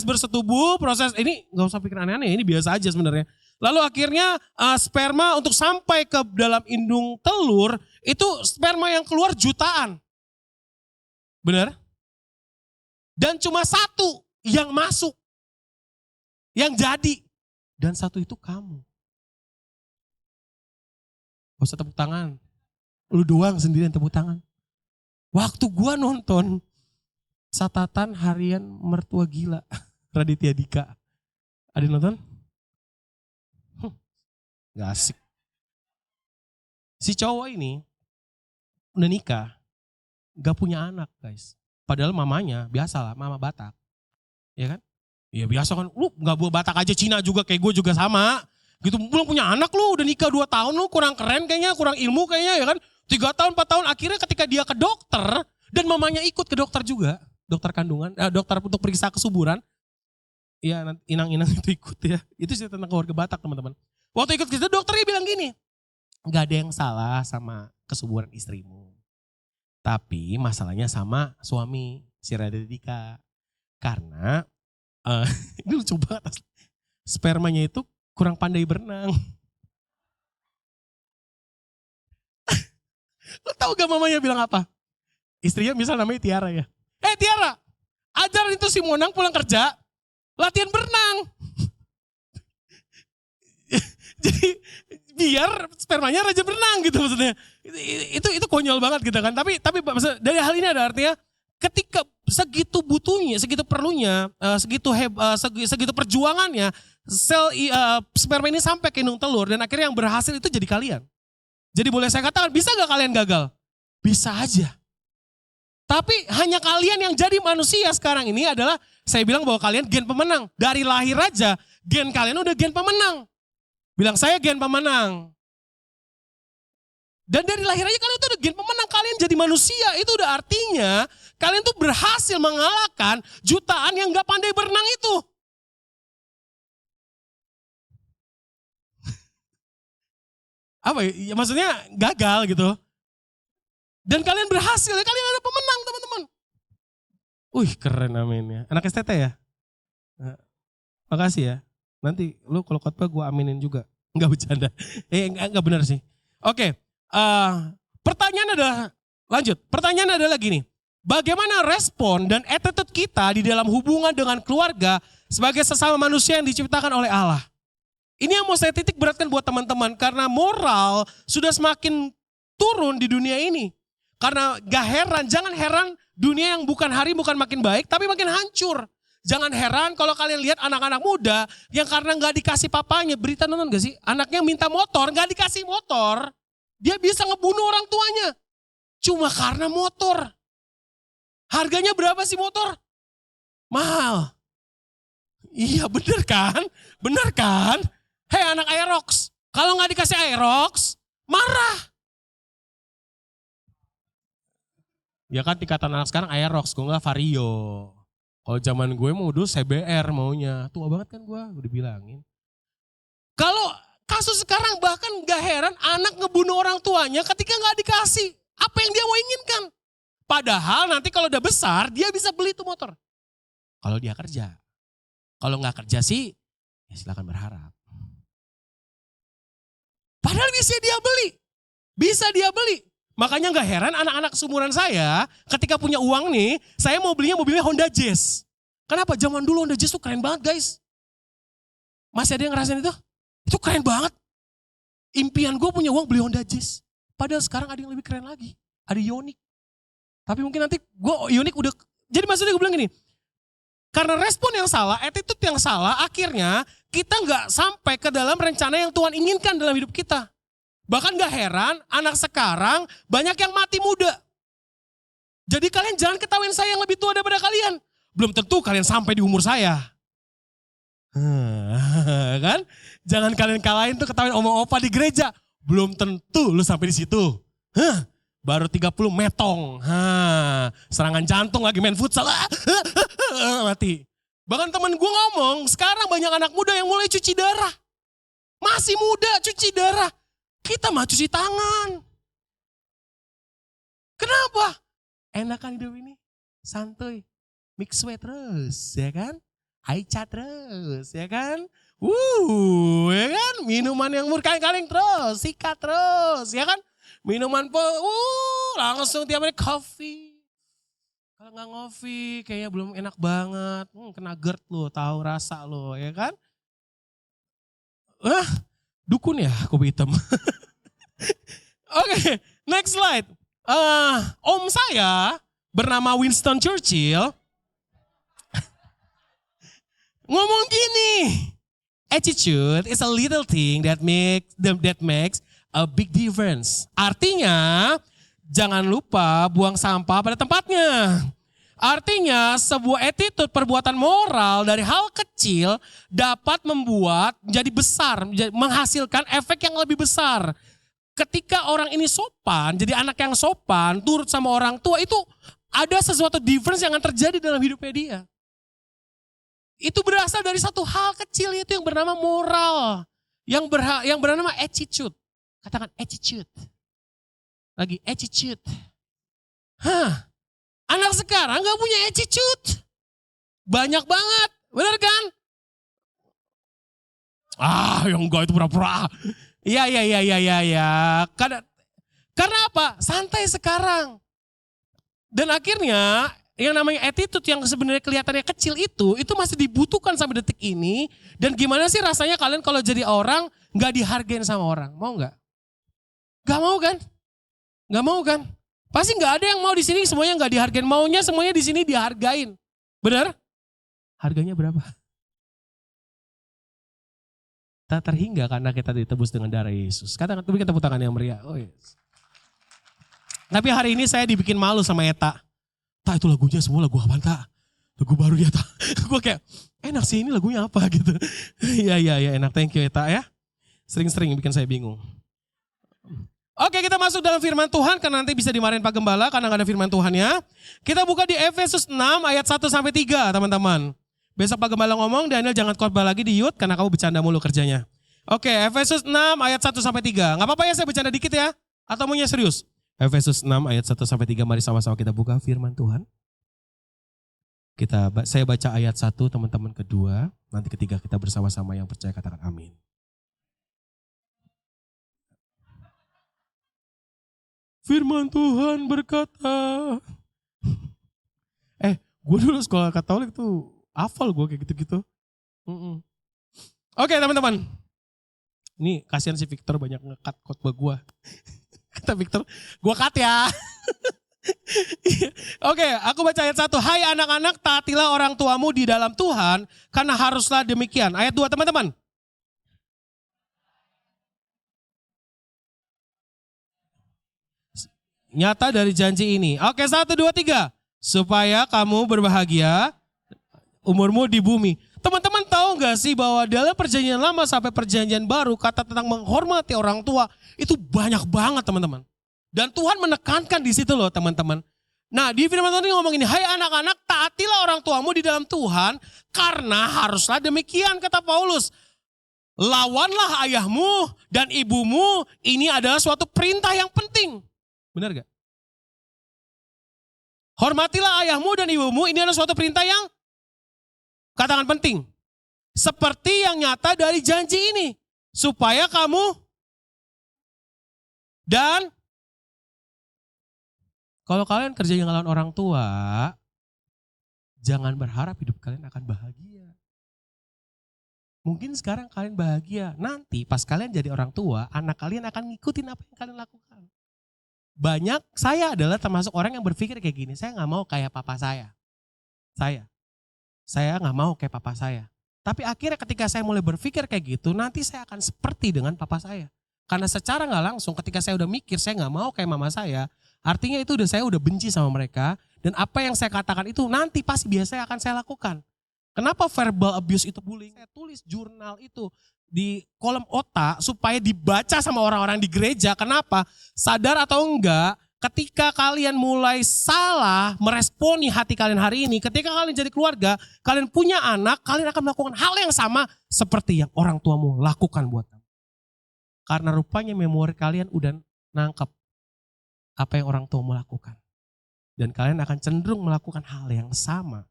bersetubuh, proses ini nggak usah pikir aneh-aneh, ini biasa aja sebenarnya. Lalu akhirnya sperma untuk sampai ke dalam indung telur, itu sperma yang keluar jutaan. Benar? Dan cuma satu yang masuk, yang jadi. Dan satu itu kamu. Gak usah tepuk tangan. Lu doang sendirian tepuk tangan. Waktu gua nonton catatan harian mertua gila Raditya Dika. Ada yang nonton? Gak asik. Si cowok ini udah nikah, gak punya anak guys. Padahal mamanya biasalah, mama Batak. Ya kan? Ya biasa kan, lu gak buat Batak aja, Cina juga kayak gue juga sama. Gitu, belum punya anak lu, udah nikah 2 tahun lu, kurang keren kayaknya, kurang ilmu kayaknya ya kan. 3 tahun, 4 tahun, akhirnya ketika dia ke dokter, dan mamanya ikut ke dokter juga, dokter kandungan, dokter untuk periksa kesuburan. Iya, inang-inang itu ikut ya. Itu sih tentang keluarga Batak teman-teman. Waktu ikut ke situ dokternya bilang gini, gak ada yang salah sama kesuburan istrimu. Tapi masalahnya sama suami, si Raditya Dika. Karena, ini lucu banget, spermanya itu kurang pandai berenang. Lo tau gak mamanya bilang apa? Istrinya misal namanya Tiara ya. Tiara, ajar itu si Monang pulang kerja, latihan berenang. Jadi biar spermanya rajin berenang gitu maksudnya. Itu konyol banget gitu kan. Tapi dari hal ini ada artinya ketika segitu butuhnya, segitu perlunya, segitu perjuangannya, sel sperma ini sampai ke indung telur dan akhirnya yang berhasil itu jadi kalian. Jadi boleh saya katakan, bisa gak kalian gagal? Bisa aja. Tapi hanya kalian yang jadi manusia sekarang ini adalah, saya bilang bahwa kalian gen pemenang. Dari lahir aja, gen kalian udah gen pemenang. Bilang saya gen pemenang. Dan dari lahir aja kalian tuh udah gen pemenang, kalian jadi manusia. Itu udah artinya kalian tuh berhasil mengalahkan jutaan yang gak pandai berenang itu. Apa ya, maksudnya gagal gitu. Dan kalian berhasil, ya kalian ada pemenang teman-teman. Wih keren amin ya. Anak STT ya? Makasih ya. Nanti lu kalau khotbah gue aminin juga. Enggak bercanda. Enggak benar sih. Oke. Pertanyaan adalah gini. Bagaimana respon dan attitude kita di dalam hubungan dengan keluarga sebagai sesama manusia yang diciptakan oleh Allah? Ini yang mau saya titik beratkan buat teman-teman. Karena moral sudah semakin turun di dunia ini. Karena jangan heran dunia yang bukan hari bukan makin baik tapi makin hancur. Jangan heran kalau kalian lihat anak-anak muda yang karena gak dikasih papanya, berita nonton gak sih? Anaknya minta motor, gak dikasih motor. Dia bisa ngebunuh orang tuanya. Cuma karena motor. Harganya berapa sih motor? Mahal. Iya bener kan? Bener kan? Hei anak Aerox, kalau gak dikasih Aerox, marah. Ya kan tingkatan anak sekarang Aerox, gue gak Vario. Kalau zaman gue mau dulu CBR maunya. Tua banget kan gue udah bilangin. Kalau kasus sekarang bahkan gak heran anak ngebunuh orang tuanya ketika gak dikasih apa yang dia mau inginkan. Padahal nanti kalau udah besar dia bisa beli tuh motor. Kalau dia kerja. Kalau gak kerja sih ya silakan berharap. Padahal bisa dia beli. Bisa dia beli. Makanya gak heran anak-anak seumuran saya ketika punya uang nih, saya mau belinya mobilnya Honda Jazz. Kenapa? Zaman dulu Honda Jazz tuh keren banget guys. Masih ada yang ngerasain itu? Itu keren banget. Impian gue punya uang beli Honda Jazz. Padahal sekarang ada yang lebih keren lagi. Ada Ioniq. Tapi mungkin nanti gue Ioniq udah, jadi maksudnya gue bilang gini, karena respon yang salah, attitude yang salah, akhirnya kita gak sampai ke dalam rencana yang Tuhan inginkan dalam hidup kita. Bahkan gak heran anak sekarang banyak yang mati muda. Jadi kalian jangan ketawain saya yang lebih tua daripada kalian. Belum tentu kalian sampai di umur saya. Kan? Jangan kalian kalahin tuh ketawain omong opa di gereja. Belum tentu lu sampai di situ. Baru 30 metong. Serangan jantung lagi main futsal. Mati. Bahkan teman gue ngomong, sekarang banyak anak muda yang mulai cuci darah. Masih muda cuci darah. Kita mah cuci tangan. Kenapa? Enakan hidup ini. Santuy. Mix sweat terus, ya kan? High chat terus, ya kan? Ya kan? Minuman yang berkaleng-kaleng terus, sikat terus, ya kan? Minuman langsung tiap hari coffee. Kalau nggak ngopi, kayaknya belum enak banget. Kena GERD lo, tahu rasa lo, ya kan? Dukun ya kopi hitam. Oke, next slide. Om saya bernama Winston Churchill ngomong gini, attitude is a little thing that makes a big difference. Artinya, jangan lupa buang sampah pada tempatnya. Artinya sebuah attitude perbuatan moral dari hal kecil dapat membuat menjadi besar, menghasilkan efek yang lebih besar. Ketika orang ini sopan, jadi anak yang sopan, turut sama orang tua, itu ada sesuatu difference yang akan terjadi dalam hidupnya dia. Itu berasal dari satu hal kecil itu yang bernama moral, yang bernama attitude. Katakan attitude. Lagi attitude. Anak sekarang gak punya attitude. Banyak banget, benar kan? Yang enggak itu pura-pura. Iya. Karena apa? Santai sekarang. Dan akhirnya yang namanya attitude yang sebenarnya kelihatannya kecil itu masih dibutuhkan sampai detik ini. Dan gimana sih rasanya kalian kalau jadi orang gak dihargain sama orang? Mau gak? Gak mau kan? Gak mau kan? Pasti gak ada yang mau di sini semuanya gak dihargain. Maunya semuanya di sini dihargain. Benar? Harganya berapa? Tak terhingga karena kita ditebus dengan darah Yesus. Katakan, berikan tepuk tangan yang meriah. Oh yes. Tapi hari ini saya dibikin malu sama Eta. Tak, itu lagunya semua lagu apaan tak? Lagu baru ya tak? Gue kayak, enak sih ini lagunya apa gitu. Iya enak, thank you Eta ya. Sering-sering bikin saya bingung. Oke, kita masuk dalam firman Tuhan karena nanti bisa dimarahin Pak Gembala karena gak ada firman Tuhannya. Kita buka di Efesus 6 ayat 1-3 teman-teman. Besok Pak Gembala ngomong, Daniel jangan khotbah lagi di youth karena kamu bercanda mulu kerjanya. Oke, Efesus 6 ayat 1-3. Gak apa-apa ya saya bercanda dikit ya? Atau maunya serius? Efesus 6 ayat 1-3, mari sama-sama kita buka firman Tuhan. Saya baca ayat 1, teman-teman kedua. Nanti ketiga kita bersama-sama yang percaya katakan amin. Firman Tuhan berkata. Gue dulu sekolah Katolik tuh hafal gue kayak gitu-gitu. Oke teman-teman. Ini kasihan si Victor banyak nge-cut khotbah gue. Kata Victor, gue cut ya. Oke, aku baca ayat 1. Hai anak-anak, taatilah orang tuamu di dalam Tuhan, karena haruslah demikian. Ayat 2 teman-teman. Nyata dari janji ini. Oke, 1, 2, 3. Supaya kamu berbahagia, umurmu di bumi. Teman-teman tahu gak sih bahwa dalam perjanjian lama sampai perjanjian baru, kata tentang menghormati orang tua, itu banyak banget teman-teman. Dan Tuhan menekankan di situ loh teman-teman. Nah di firman Tuhan ini ngomong ini, hai anak-anak taatilah orang tuamu di dalam Tuhan, karena haruslah demikian kata Paulus. Lawanlah ayahmu dan ibumu, ini adalah suatu perintah yang penting. Benar gak? Hormatilah ayahmu dan ibumu, ini adalah suatu perintah yang katakan penting. Seperti yang nyata dari janji ini. Supaya kamu dan kalau kalian kerja yang ngelawan orang tua, jangan berharap hidup kalian akan bahagia. Mungkin sekarang kalian bahagia, nanti pas kalian jadi orang tua, anak kalian akan ngikutin apa yang kalian lakukan. Banyak, saya adalah termasuk orang yang berpikir kayak gini, saya gak mau kayak papa saya. Saya gak mau kayak papa saya. Tapi akhirnya ketika saya mulai berpikir kayak gitu, nanti saya akan seperti dengan papa saya. Karena secara nggak langsung ketika saya udah mikir saya nggak mau kayak mama saya, artinya itu saya udah benci sama mereka. Dan apa yang saya katakan itu nanti pasti biasanya akan saya lakukan. Kenapa verbal abuse itu bullying? Saya tulis jurnal itu di kolom otak supaya dibaca sama orang-orang di gereja. Kenapa? Sadar atau enggak, ketika kalian mulai salah meresponi hati kalian hari ini, ketika kalian jadi keluarga, kalian punya anak, kalian akan melakukan hal yang sama seperti yang orang tuamu lakukan buat kamu. Karena rupanya memori kalian udah nangkep apa yang orang tua melakukan. Dan kalian akan cenderung melakukan hal yang sama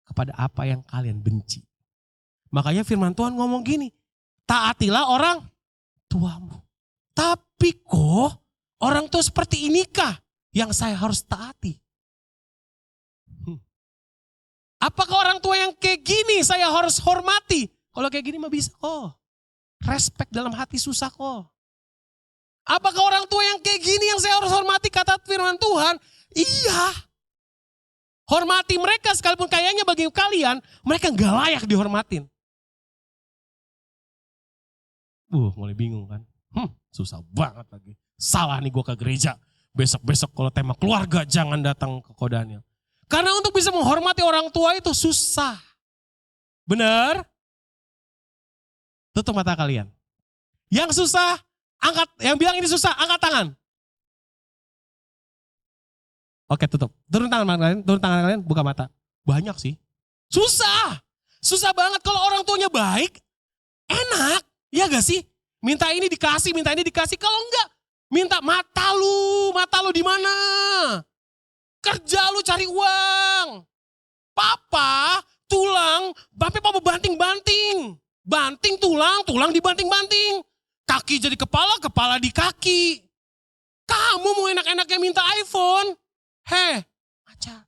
kepada apa yang kalian benci. Makanya firman Tuhan ngomong gini, taatilah orang tuamu. Tapi kok orang tua seperti inikah yang saya harus taati? Apakah orang tua yang kayak gini saya harus hormati? Kalau kayak gini mah bisa kok. Respect dalam hati susah kok. Apakah orang tua yang kayak gini yang saya harus hormati kata firman Tuhan? Iya. Hormati mereka sekalipun kayaknya bagi kalian mereka gak layak dihormatin. Mulai bingung kan. Susah banget lagi. Salah nih gue ke gereja. Besok-besok kalau tema keluarga jangan datang ke Kodaniel. Karena untuk bisa menghormati orang tua itu susah. Benar? Tutup mata kalian. Yang susah, angkat. Yang bilang ini susah, angkat tangan. Oke, tutup. Turun tangan kalian, buka mata. Banyak sih. Susah. Susah banget kalau orang tuanya baik. Enak. Iya gak sih? Minta ini dikasih. Kalau enggak, minta mata lu di mana? Kerja lu cari uang. Papa, tulang, sampai papa banting-banting. Banting tulang dibanting-banting. Kaki jadi kepala di kaki. Kamu mau enak-enaknya minta iPhone? Aca.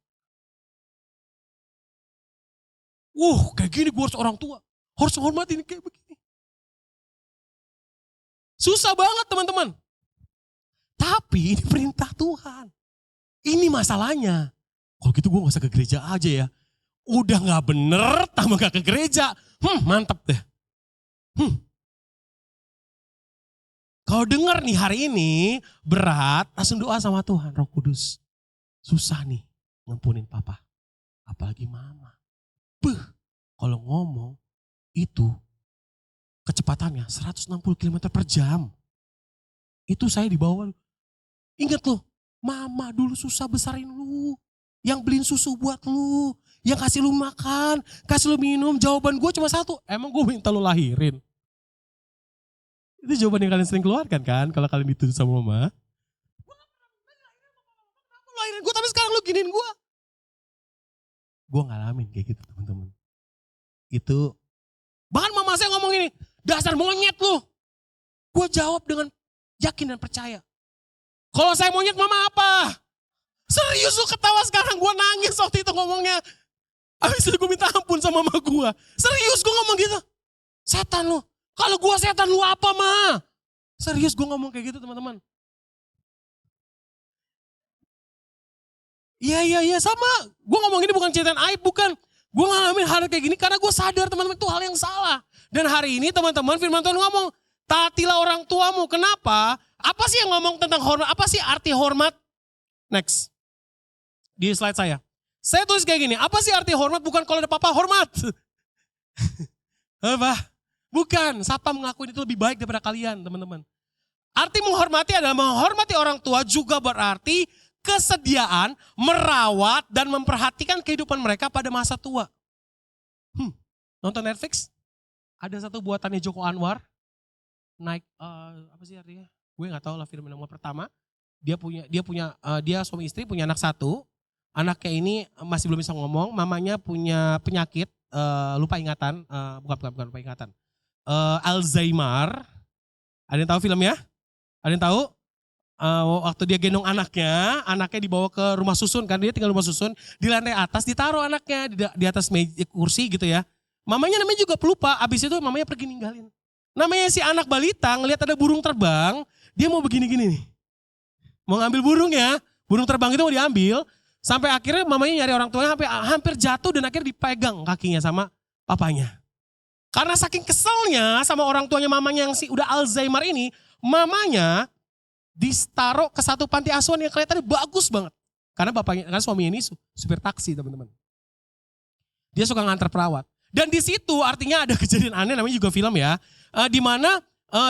Kayak gini gue harus orang tua. Harus hormatin kayak begini. Susah banget teman-teman. Tapi ini perintah Tuhan. Ini masalahnya. Kalau gitu gue gak usah ke gereja aja ya. Udah gak bener, tambah gak ke gereja. Mantap deh. Kalau denger nih hari ini berat, langsung doa sama Tuhan, Roh Kudus. Susah nih ngampunin papa. Apalagi mama. Kalau ngomong itu kecepatannya 160 km per jam. Itu saya di bawah. Ingat loh, mama dulu susah besarin lu. Yang beliin susu buat lu. Yang kasih lu makan, kasih lu minum. Jawaban gue cuma satu, emang gue minta lu lahirin. Itu jawaban yang kalian sering keluarkan kan, kalau kalian dituduh sama mama. Lu lahirin gue, tapi sekarang lu giniin gue. Gue ngalamin kayak gitu teman-teman. Itu, bahkan mama saya ngomong ini, dasar monyet lu. Gue jawab dengan yakin dan percaya. Kalau saya monyet mama apa? Serius lu ketawa sekarang, gue nangis waktu itu ngomongnya. Habis itu gue minta ampun sama mama gue. Serius gue ngomong gitu. Setan lu. Kalau gue setan lu apa ma? Serius gue ngomong kayak gitu teman-teman. Iya sama. Gue ngomong ini bukan ceritaan aib, bukan. Gue ngalamin hal kayak gini karena gue sadar teman-teman itu hal yang salah. Dan hari ini teman-teman firman Tuhan ngomong, taatilah orang tuamu. Kenapa? Apa sih yang ngomong tentang hormat? Apa sih arti hormat? Next. Di slide saya. Saya tulis kayak gini, apa sih arti hormat? Bukan kalau ada papa hormat. Apa? Bukan, Sapa mengakuin itu lebih baik daripada kalian teman-teman. Arti menghormati adalah menghormati orang tua juga berarti kesediaan merawat dan memperhatikan kehidupan mereka pada masa tua. Nonton Netflix? Ada satu buatannya Joko Anwar. Apa sih artinya? Gue nggak tahu lah film yang pertama. Dia suami istri punya anak satu. Anaknya ini masih belum bisa ngomong. Mamanya punya penyakit lupa ingatan. Bukan lupa ingatan. Alzheimer. Ada yang tahu filmnya? Ada yang tahu? Waktu dia gendong anaknya dibawa ke rumah susun kan, dia tinggal rumah susun, di lantai atas ditaruh anaknya di atas kursi gitu ya. Mamanya namanya juga pelupa, abis itu mamanya pergi ninggalin. Namanya si anak balita ngelihat ada burung terbang, dia mau begini-gini nih. Mau ngambil burung terbang itu mau diambil, sampai akhirnya mamanya nyari orang tuanya hampir jatuh dan akhirnya dipegang kakinya sama papanya. Karena saking keselnya sama orang tuanya mamanya yang udah Alzheimer ini, mamanya ditaruh ke satu panti asuhan yang kelihatannya bagus banget. Karena bapaknya, kan suaminya ini supir taksi teman-teman. Dia suka nganter perawat. Dan di situ artinya ada kejadian aneh, namanya juga film ya. Di mana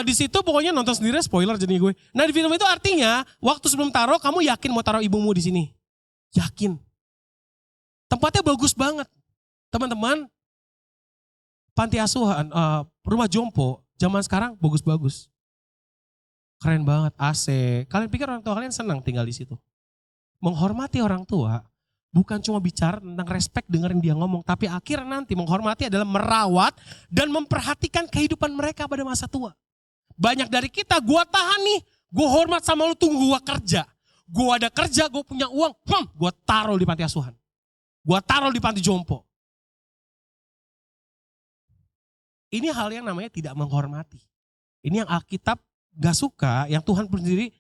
di situ pokoknya nonton sendiri, spoiler jadi gue. Nah di film itu artinya waktu sebelum taruh kamu yakin mau taruh ibumu di sini? Yakin. Tempatnya bagus banget. Teman-teman, panti asuhan, rumah jompo zaman sekarang bagus-bagus. Keren banget, AC. Kalian pikir orang tua kalian senang tinggal di situ? Menghormati orang tua bukan cuma bicara tentang respect dengerin dia ngomong, tapi akhirnya nanti menghormati adalah merawat dan memperhatikan kehidupan mereka pada masa tua. Banyak dari kita, gue tahan nih, gue hormat sama lu, tunggu gue kerja. Gue ada kerja, gue punya uang, gue taruh di panti asuhan. Gue taruh di panti jompo. Ini hal yang namanya tidak menghormati. Ini yang Alkitab gak suka, yang Tuhan sendiri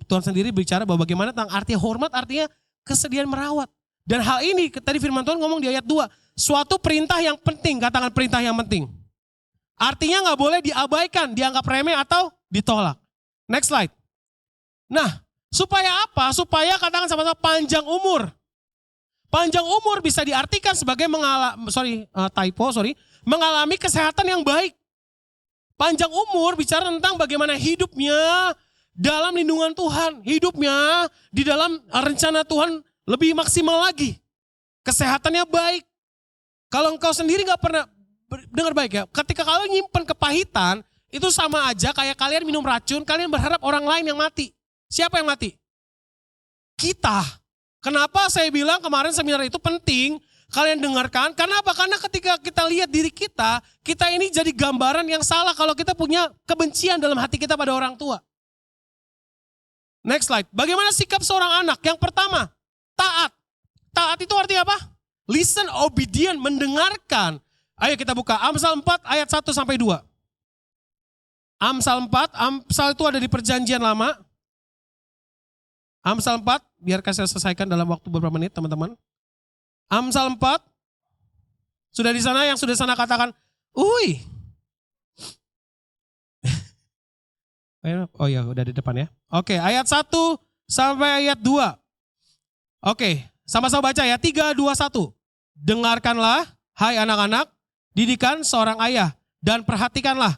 Tuhan sendiri bicara bahwa bagaimana tentang arti hormat, artinya kesediaan merawat. Dan hal ini tadi firman Tuhan ngomong di ayat 2, suatu perintah yang penting, katakan perintah yang penting. Artinya gak boleh diabaikan, dianggap remeh atau ditolak. Next slide. Nah, supaya apa? Supaya katakan sama-sama panjang umur. Panjang umur bisa diartikan sebagai mengalami kesehatan yang baik. Panjang umur bicara tentang bagaimana hidupnya dalam lindungan Tuhan, hidupnya di dalam rencana Tuhan lebih maksimal lagi. Kesehatannya baik. Kalau engkau sendiri gak pernah, dengar baik ya, ketika kalian nyimpen kepahitan, itu sama aja kayak kalian minum racun, kalian berharap orang lain yang mati. Siapa yang mati? Kita. Kenapa saya bilang kemarin seminar itu penting, kalian dengarkan, karena apa? Karena ketika kita lihat diri kita ini jadi gambaran yang salah kalau kita punya kebencian dalam hati kita pada orang tua. Next slide. Bagaimana sikap seorang anak? Yang pertama, taat. Taat itu artinya apa? Listen, obedient, mendengarkan. Ayo kita buka Amsal 4 ayat 1 sampai 2. Amsal 4, Amsal itu ada di perjanjian lama. Amsal 4, biar saya selesaikan dalam waktu beberapa menit teman-teman. Amsal 4, sudah di sana, yang sudah sana katakan, uy. Oh ya, udah di depan ya. Oke, ayat 1 sampai ayat 2. Oke, sama-sama baca ya. 3, 2, 1. Dengarkanlah, hai anak-anak, didikan seorang ayah. Dan perhatikanlah,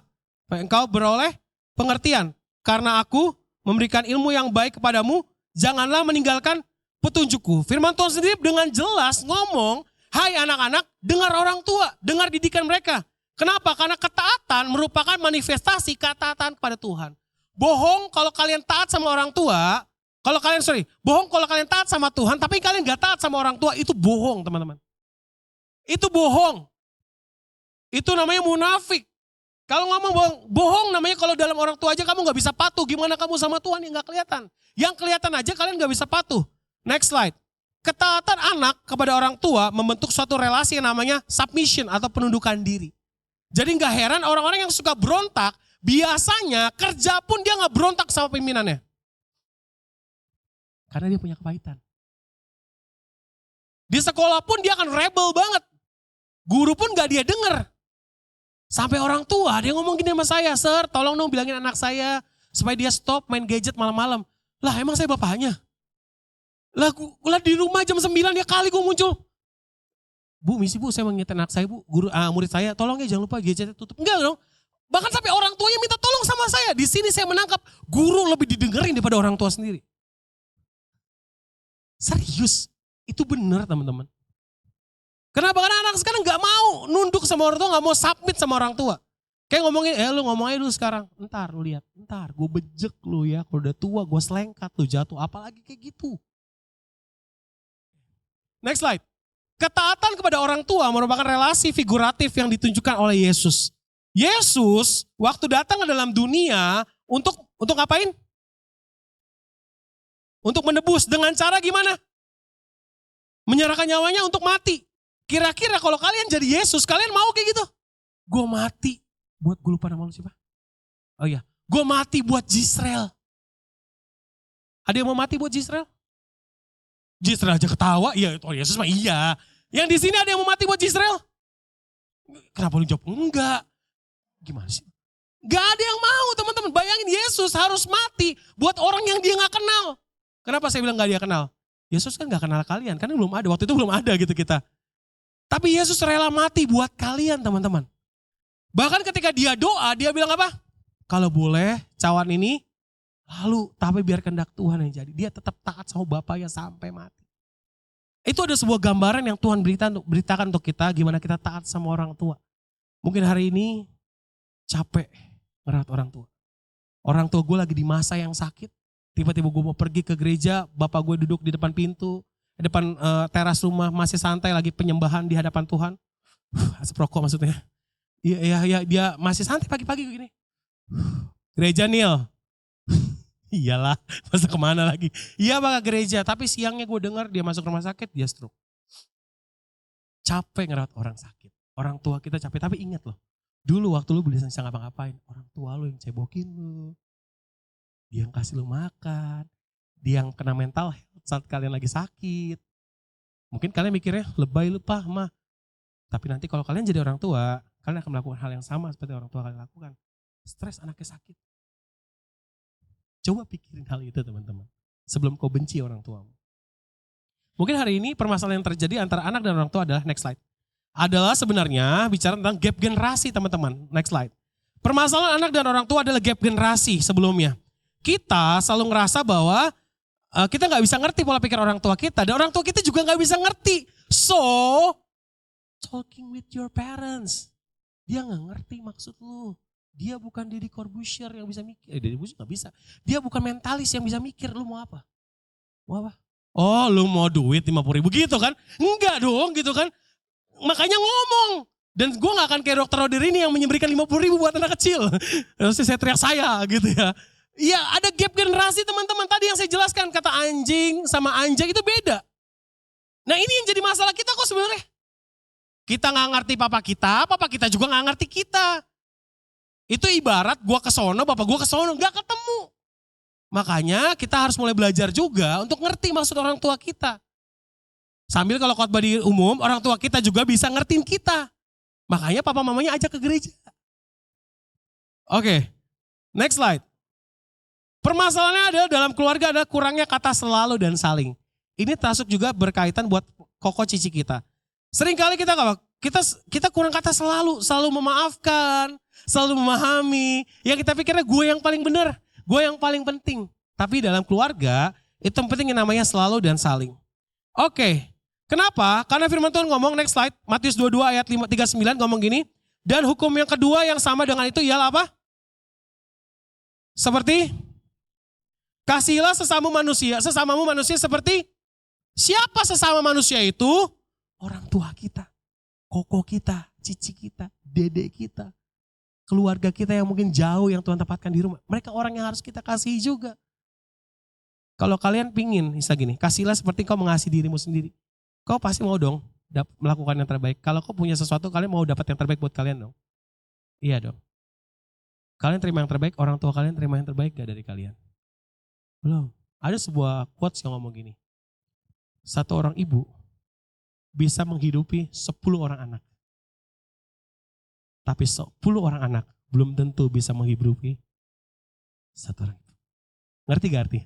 engkau beroleh pengertian. Karena aku memberikan ilmu yang baik kepadamu, janganlah meninggalkan petunjukku. Firman Tuhan sendiri dengan jelas ngomong, hai anak-anak, dengar orang tua, dengar didikan mereka. Kenapa? Karena ketaatan merupakan manifestasi ketaatan kepada Tuhan. Bohong kalau kalian taat sama orang tua, bohong kalau kalian taat sama Tuhan, tapi kalian gak taat sama orang tua, itu bohong teman-teman. Itu bohong. Itu namanya munafik. Kalau ngomong bohong namanya kalau dalam orang tua aja kamu gak bisa patuh, gimana kamu sama Tuhan yang gak kelihatan. Yang kelihatan aja kalian gak bisa patuh. Next slide. Ketaatan anak kepada orang tua membentuk suatu relasi yang namanya submission atau penundukan diri. Jadi gak heran orang-orang yang suka berontak, biasanya kerja pun dia gak berontak sama pimpinannya. Karena dia punya kepahitan. Di sekolah pun dia akan rebel banget. Guru pun gak dia denger. Sampai orang tua dia ngomong gini sama saya, sir tolong dong bilangin anak saya supaya dia stop main gadget malam-malam. Lah emang saya bapaknya? Lah di rumah jam 9 ya kali gue muncul. Bu, misi bu, saya mau ngingetin anak saya bu, murid saya, tolong ya jangan lupa gadgetnya tutup. Enggak dong. Bahkan sampai orang tuanya minta tolong sama saya. Di sini saya menangkap guru lebih didengerin daripada orang tua sendiri. Serius, itu benar teman-teman. Kenapa? Karena anak sekarang gak mau nunduk sama orang tua, gak mau submit sama orang tua. Kayak ngomongin, lu ngomong aja dulu sekarang. Ntar lu lihat, ntar gue bejek lu ya. Kalau udah tua gue selengkat lu jatuh. Apalagi kayak gitu. Next slide. Ketaatan kepada orang tua merupakan relasi figuratif yang ditunjukkan oleh Yesus. Yesus waktu datang ke dalam dunia untuk ngapain? Untuk menebus. Dengan cara gimana? Menyerahkan nyawanya untuk mati. Kira-kira kalau kalian jadi Yesus, kalian mau kayak gitu? Gue mati. Buat, gue lupa nama lu siapa? Oh iya, gue mati buat Jisrael. Ada yang mau mati buat Jisrael? Jisrael aja ketawa, iya itu Yesus mah iya. Yang di sini ada yang mau mati buat Jisrael? Kenapa lu jawab enggak? Gimana sih? Gak ada yang mau teman-teman. Bayangin Yesus harus mati buat orang yang dia gak kenal. Kenapa saya bilang gak dia kenal? Yesus kan gak kenal kalian. Karena belum ada. Waktu itu belum ada gitu kita. Tapi Yesus rela mati buat kalian teman-teman. Bahkan ketika dia doa, dia bilang apa? Kalau boleh cawan ini lalu, tapi biar kehendak Tuhan yang jadi. Dia tetap taat sama Bapaknya sampai mati. Itu ada sebuah gambaran yang Tuhan beritakan untuk kita, gimana kita taat sama orang tua. Mungkin hari ini capek merawat orang tua. Orang tua gue lagi di masa yang sakit. Tiba-tiba gue mau pergi ke gereja, bapak gue duduk di depan pintu, di depan teras rumah, masih santai lagi penyembahan di hadapan Tuhan. Asap rokok maksudnya. Iya, dia masih santai pagi-pagi gini. Gereja Nil. Iyalah, masa kemana lagi? Iya bakal gereja, tapi siangnya gue dengar dia masuk rumah sakit, dia stroke. Capek ngerawat orang sakit. Orang tua kita capek, tapi ingat loh. Dulu waktu lu bisa ngapa-ngapain, orang tua lu yang cebokin lu. Dia yang kasih lu makan. Dia yang kena mental health saat kalian lagi sakit. Mungkin kalian mikirnya lebay lu Pak, mah. Tapi nanti kalau kalian jadi orang tua, kalian akan melakukan hal yang sama seperti orang tua kalian lakukan. Stres anaknya sakit. Coba pikirin hal itu teman-teman. Sebelum kau benci orang tuamu. Mungkin hari ini permasalahan yang terjadi antara anak dan orang tua adalah, next slide. Adalah sebenarnya bicara tentang gap generasi teman-teman. Next slide. Permasalahan anak dan orang tua adalah gap generasi sebelumnya. Kita selalu ngerasa bahwa kita gak bisa ngerti pola pikir orang tua kita. Dan orang tua kita juga gak bisa ngerti. So, talking with your parents. Dia gak ngerti maksud lu. Dia bukan Deddy Corbuzier yang bisa mikir. Deddy Corbuzier gak bisa. Dia bukan mentalis yang bisa mikir. Lu mau apa? Mau apa? Oh lu mau duit 50 ribu gitu kan? Enggak dong gitu kan. Makanya ngomong. Dan gue gak akan kayak dokter Roder ini yang menyemberikan 50 ribu buat anak kecil. Terus saya teriak saya gitu ya. Iya ada gap generasi teman-teman. Tadi yang saya jelaskan kata anjing sama anjay itu beda. Nah ini yang jadi masalah kita kok sebenarnya. Kita gak ngerti papa kita juga gak ngerti kita. Itu ibarat gua ke sono, bapak gua ke sono, gak ketemu. Makanya kita harus mulai belajar juga untuk ngerti maksud orang tua kita. Sambil kalau khotbah di umum, orang tua kita juga bisa ngertiin kita. Makanya papa mamanya ajak ke gereja. Oke, next slide. Permasalahannya adalah dalam keluarga ada kurangnya kata selalu dan saling. Ini termasuk juga berkaitan buat koko cici kita. Seringkali kita kurang kata selalu memaafkan, selalu memahami. Yang kita pikirnya gue yang paling benar, gue yang paling penting. Tapi dalam keluarga itu yang penting yang namanya selalu dan saling. Oke, kenapa? Karena firman Tuhan ngomong, next slide, Matius 22 ayat 39 ngomong gini. Dan hukum yang kedua yang sama dengan itu ialah apa? Seperti kasihilah sesamamu manusia seperti siapa sesama manusia itu? Orang tua kita, koko kita, cici kita, dedek kita. Keluarga kita yang mungkin jauh yang Tuhan tempatkan di rumah. Mereka orang yang harus kita kasihi juga. Kalau kalian pingin, bisa gini, kasihlah seperti kau mengasihi dirimu sendiri. Kau pasti mau dong melakukan yang terbaik. Kalau kau punya sesuatu, kalian mau dapat yang terbaik buat kalian dong. Iya dong. Kalian terima yang terbaik, orang tua kalian terima yang terbaik gak dari kalian? Belum. Ada sebuah quotes yang ngomong gini. Satu orang ibu bisa menghidupi 10 orang anak. Tapi 10 orang anak belum tentu bisa menghidupi satu orang. Ngerti gak arti?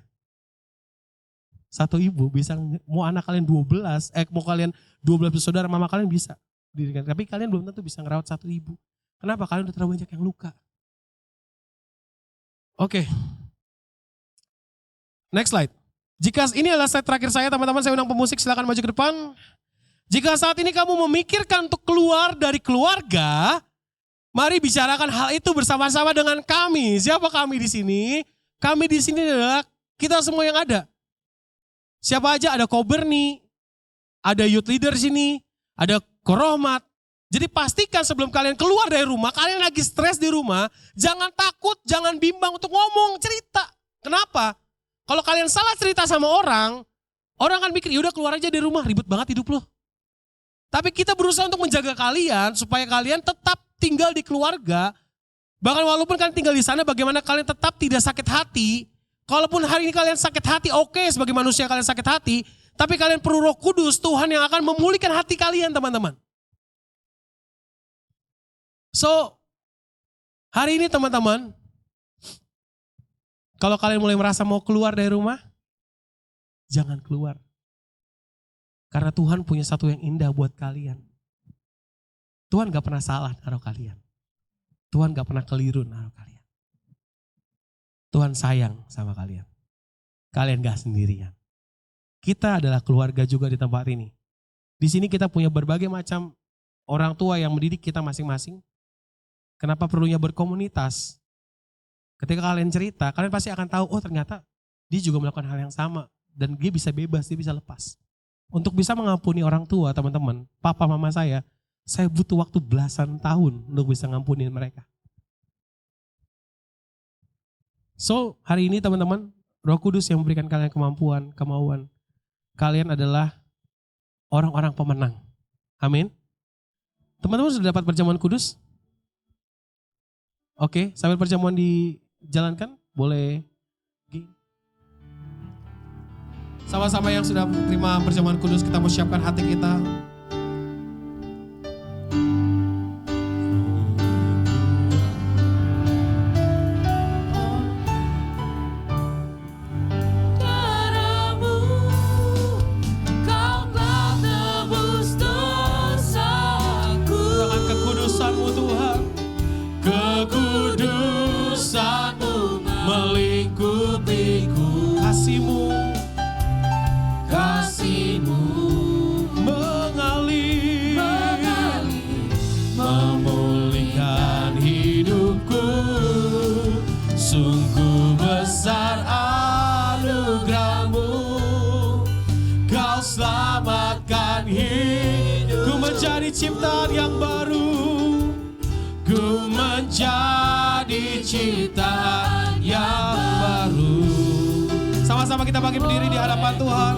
Satu ibu bisa, mau anak kalian 12, mau kalian 12 bersaudara, mama kalian bisa dirikan. Tapi kalian belum tentu bisa ngerawat satu ibu. Kenapa? Kalian udah terlalu banyak yang luka. Oke. Next slide. Jika ini adalah slide terakhir saya, teman-teman, saya undang pemusik, silakan maju ke depan. Jika saat ini kamu memikirkan untuk keluar dari keluarga, mari bicarakan hal itu bersama-sama dengan kami. Siapa kami di sini? Kami di sini adalah kita semua yang ada. Siapa aja? Ada Koberni, ada youth leader sini, ada Korohmat. Jadi pastikan sebelum kalian keluar dari rumah, kalian lagi stres di rumah, jangan takut, jangan bimbang untuk ngomong, cerita. Kenapa? Kalau kalian salah cerita sama orang akan mikir, yaudah keluar aja dari rumah, ribet banget hidup lo. Tapi kita berusaha untuk menjaga kalian supaya kalian tetap tinggal di keluarga. Bahkan walaupun kalian tinggal di sana, bagaimana kalian tetap tidak sakit hati. Kalaupun hari ini kalian sakit hati, oke, sebagai manusia kalian sakit hati. Tapi kalian perlu Roh Kudus, Tuhan yang akan memulihkan hati kalian teman-teman. So, hari ini teman-teman, kalau kalian mulai merasa mau keluar dari rumah, jangan keluar. Karena Tuhan punya satu yang indah buat kalian. Tuhan gak pernah salah naruh kalian. Tuhan gak pernah keliru naruh kalian. Tuhan sayang sama kalian. Kalian gak sendirian. Kita adalah keluarga juga di tempat ini. Di sini kita punya berbagai macam orang tua yang mendidik kita masing-masing. Kenapa perlunya berkomunitas? Ketika kalian cerita, kalian pasti akan tahu, oh ternyata dia juga melakukan hal yang sama. Dan dia bisa bebas, dia bisa lepas. Untuk bisa mengampuni orang tua, teman-teman, papa mama saya butuh waktu belasan tahun untuk bisa ngampunin mereka. So, hari ini teman-teman, Roh Kudus yang memberikan kalian kemauan. Kalian adalah orang-orang pemenang. Amin. Teman-teman sudah dapat perjamuan kudus? Oke, sambil perjamuan dijalankan, boleh. Sama-sama yang sudah terima perjamuan kudus, kita mau siapkan hati kita. Darahmu, kau telah tebus dosaku. Dengan kekudusan-Mu Tuhan, Kekudusan-Mu melingkupiku. Kasih-Mu mengalir, memulihkan hidupku. Sungguh besar anugerah-Mu, Kau selamatkan hidupku. Ku menjadi ciptaan yang baru, ku menjadi ciptaan yang baru. Sama-sama kita bangkit berdiri di hadapan Tuhan.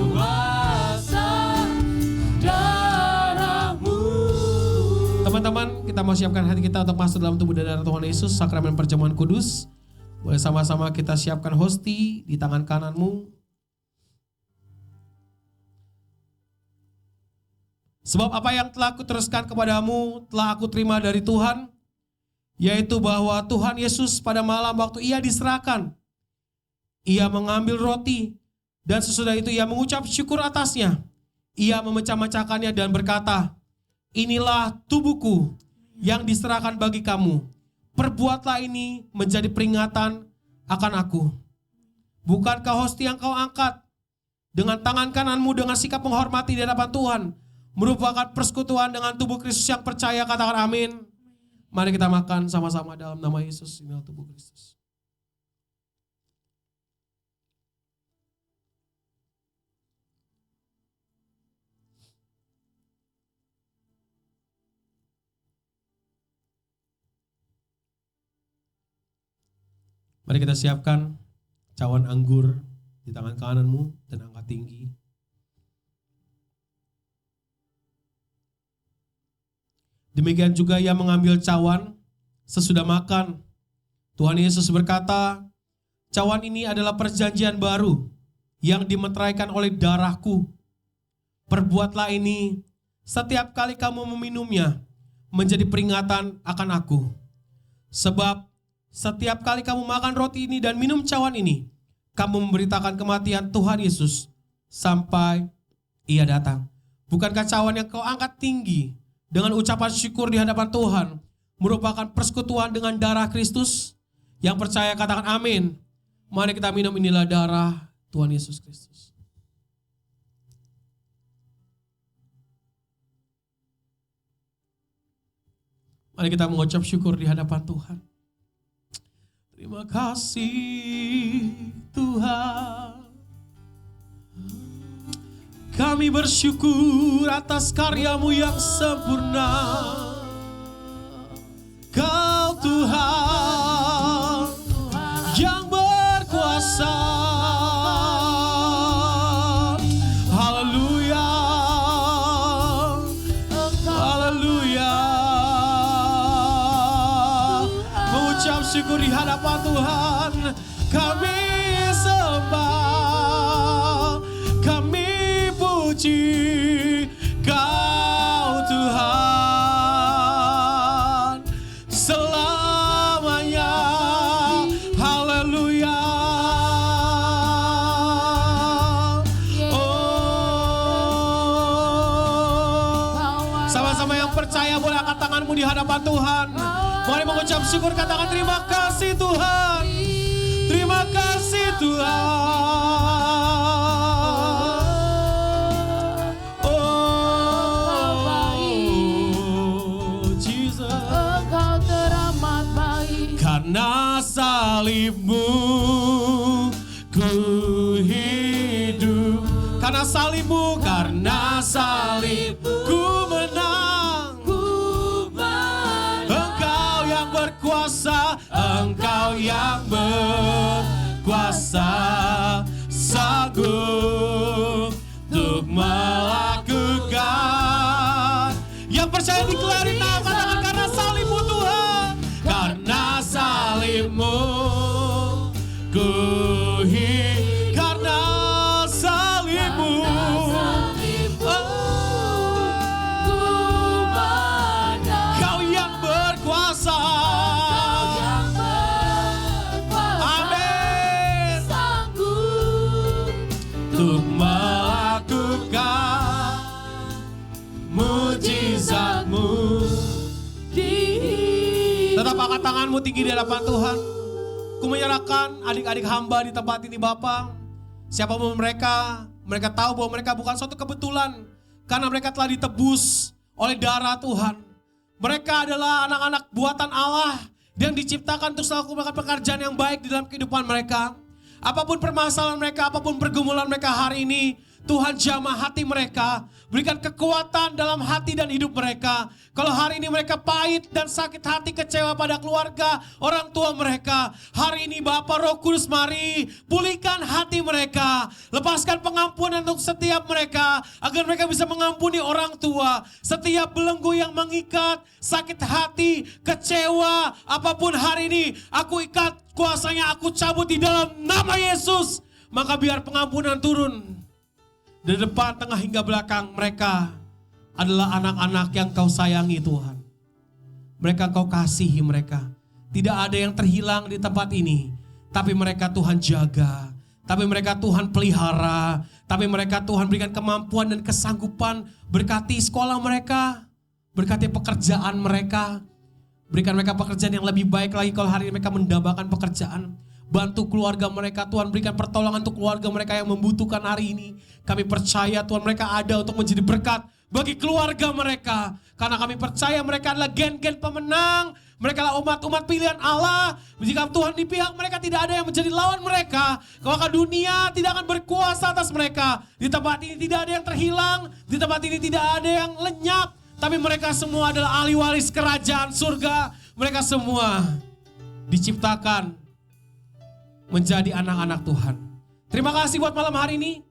Teman-teman, kita mau siapkan hati kita untuk masuk dalam tubuh dan darah Tuhan Yesus, sakramen perjamuan kudus. Boleh sama-sama kita siapkan hosti di tangan kananmu. Sebab apa yang telah kuteruskan kepadamu telah aku terima dari Tuhan, yaitu bahwa Tuhan Yesus pada malam waktu ia diserahkan, ia mengambil roti dan sesudah itu ia mengucap syukur atasnya. Ia memecah-mecahkannya dan berkata, inilah tubuhku yang diserahkan bagi kamu. Perbuatlah ini menjadi peringatan akan aku. Bukankah hosti yang kau angkat dengan tangan kananmu dengan sikap menghormati di hadapan Tuhan merupakan persekutuan dengan tubuh Kristus yang percaya? Katakan amin. Mari kita makan sama-sama dalam nama Yesus. Inilah tubuh Kristus. Mari kita siapkan cawan anggur di tangan kananmu dan angkat tinggi. Demikian juga ia mengambil cawan sesudah makan. Tuhan Yesus berkata, cawan ini adalah perjanjian baru yang dimeteraikan oleh darahku. Perbuatlah ini setiap kali kamu meminumnya menjadi peringatan akan aku. Sebab setiap kali kamu makan roti ini dan minum cawan ini, kamu memberitakan kematian Tuhan Yesus sampai ia datang. Bukankah cawan yang kau angkat tinggi dengan ucapan syukur di hadapan Tuhan merupakan persekutuan dengan darah Kristus? Yang percaya katakan amin. Mari kita minum, inilah darah Tuhan Yesus Kristus. Mari kita mengucap syukur di hadapan Tuhan. Terima kasih Tuhan. Kami bersyukur atas karya-Mu yang sempurna. Kau Tuhan yang berkuasa. Haleluya. Haleluya. Mengucap syukur di hadapan Tuhan. Kami sembah, kami puji Kau Tuhan. percaya boleh angkat tanganmu di hadapan Tuhan. Mari mengucap syukur, katakan terima kasih Tuhan. Terima kasih Tuhan. Oh Jesus. Engkau teramat baik. Karena salibmu ku hidup. Karena salibmu, karena salibmu ku menang. Engkau yang berkuasa, Engkau yang berkuasa, sanggup untuk melakukan. Yang percaya dikelarin katakan karena salibmu Tuhan. Karena salibmu ku hidup. Karena salibmu Kau yang berkuasa. Amin. Untuk melakukan mujizatmu. Tetap angkat tanganmu tinggi di hadapan Tuhan. Ku menyerahkan adik-adik hamba di tempat ini Bapa. Siapapun mereka tahu bahwa mereka bukan suatu kebetulan. Karena mereka telah ditebus oleh darah Tuhan. Mereka adalah anak-anak buatan Allah yang diciptakan untuk selalu melakukan pekerjaan yang baik di dalam kehidupan mereka. Apapun permasalahan mereka, apapun pergumulan mereka hari ini, Tuhan jamah hati mereka, berikan kekuatan dalam hati dan hidup mereka. Kalau hari ini mereka pahit dan sakit hati, kecewa pada keluarga, orang tua mereka, hari ini Bapa Roh Kudus mari pulihkan hati mereka. Lepaskan pengampunan untuk setiap mereka, agar mereka bisa mengampuni orang tua. Setiap belenggu yang mengikat, sakit hati, kecewa, apapun hari ini, aku ikat kuasanya, aku cabut di dalam nama Yesus. Maka biar pengampunan turun. Dari depan, tengah hingga belakang mereka adalah anak-anak yang Kau sayangi Tuhan. Mereka Kau kasihi mereka. Tidak ada yang terhilang di tempat ini. Tapi mereka Tuhan jaga. Tapi mereka Tuhan pelihara. Tapi mereka Tuhan berikan kemampuan dan kesanggupan. Berkati sekolah mereka. Berkati pekerjaan mereka. Berikan mereka pekerjaan yang lebih baik lagi kalau hari ini mereka mendambakan pekerjaan. Bantu keluarga mereka Tuhan, berikan pertolongan untuk keluarga mereka yang membutuhkan hari ini. Kami percaya Tuhan mereka ada untuk menjadi berkat bagi keluarga mereka. Karena kami percaya mereka adalah gen-gen pemenang. Mereka adalah umat-umat pilihan Allah. Jika Tuhan di pihak mereka, tidak ada yang menjadi lawan mereka. Maka dunia tidak akan berkuasa atas mereka. Di tempat ini tidak ada yang terhilang. Di tempat ini tidak ada yang lenyap. Tapi mereka semua adalah ahli waris kerajaan surga. Mereka semua diciptakan menjadi anak-anak Tuhan. Terima kasih buat malam hari ini.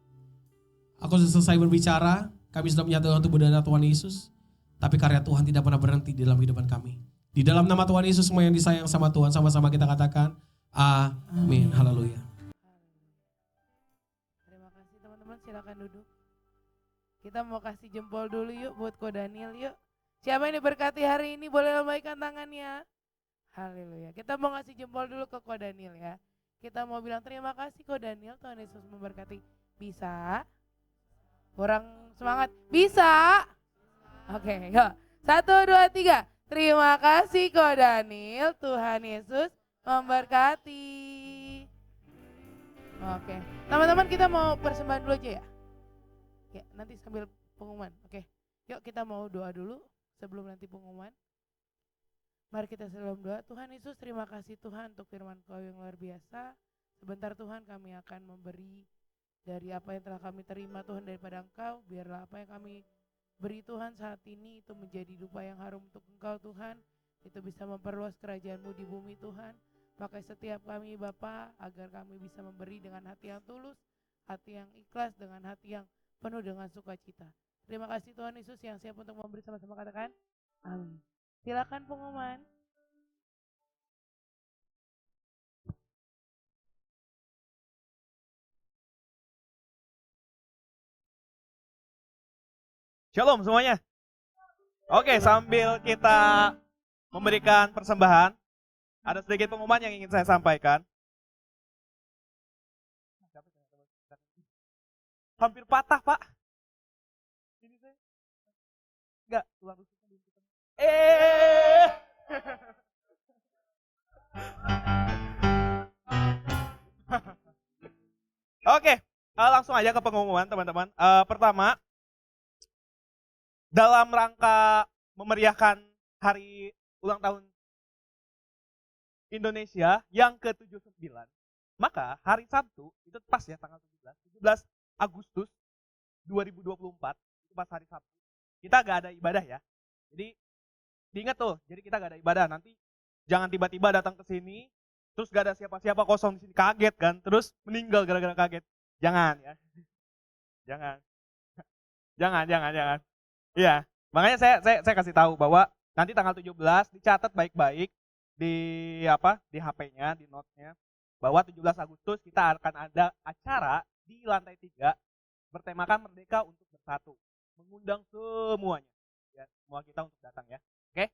Aku sudah selesai berbicara. Kami sudah menyatakan untuk berdarah Tuhan Yesus. Tapi karya Tuhan tidak pernah berhenti di dalam kehidupan kami. Di dalam nama Tuhan Yesus, semua yang disayang sama Tuhan, sama-sama kita katakan amin. Haleluya. Terima kasih teman-teman, silakan duduk. Kita mau kasih jempol dulu yuk buat Ko Daniel yuk. Siapa yang diberkati hari ini boleh lambaikan tangannya. Haleluya. Kita mau ngasih jempol dulu ke Ko Daniel ya. Kita mau bilang terima kasih Ko Daniel, Tuhan Yesus memberkati. Bisa? Kurang semangat? Bisa? Oke, yuk. 1, 2, 3. Terima kasih Ko Daniel, Tuhan Yesus memberkati. Oke, teman-teman kita mau persembahan dulu aja ya. Ya, nanti sambil pengumuman. Oke, yuk kita mau doa dulu sebelum nanti pengumuman. Mari kita sebelum doa. Tuhan Yesus, terima kasih Tuhan untuk firman Kau yang luar biasa. Sebentar Tuhan, kami akan memberi dari apa yang telah kami terima Tuhan daripada Engkau. Biarlah apa yang kami beri Tuhan saat ini itu menjadi dupa yang harum untuk Engkau Tuhan. Itu bisa memperluas kerajaan-Mu di bumi Tuhan. Pakai setiap kami Bapa agar kami bisa memberi dengan hati yang tulus, hati yang ikhlas, dengan hati yang penuh dengan sukacita. Terima kasih Tuhan Yesus yang siap untuk memberi, sama-sama katakan amin. Silakan pengumuman. Shalom semuanya. Oke, sambil kita memberikan persembahan, ada sedikit pengumuman yang ingin saya sampaikan. Hampir patah, Pak. Enggak, tulang rusuknya belum ketemu. Oke, langsung aja ke pengumuman teman-teman. Pertama, dalam rangka memeriahkan hari ulang tahun Indonesia yang ke-79, maka hari Sabtu, itu pas ya tanggal 17 Agustus 2024, itu pas hari Sabtu, kita gak ada ibadah ya. Jadi diingat tuh, jadi kita gak ada ibadah. Nanti jangan tiba-tiba datang ke sini, terus gak ada siapa-siapa kosong di sini, kaget kan, terus meninggal gara-gara kaget. Jangan ya. Jangan. Jangan. Iya, makanya saya kasih tahu bahwa nanti tanggal 17 dicatat baik-baik di di HP-nya, di notes-nya, bahwa 17 Agustus kita akan ada acara di lantai 3 bertemakan Merdeka untuk Bersatu. Mengundang semuanya. Ya, semua kita untuk datang ya. Oke?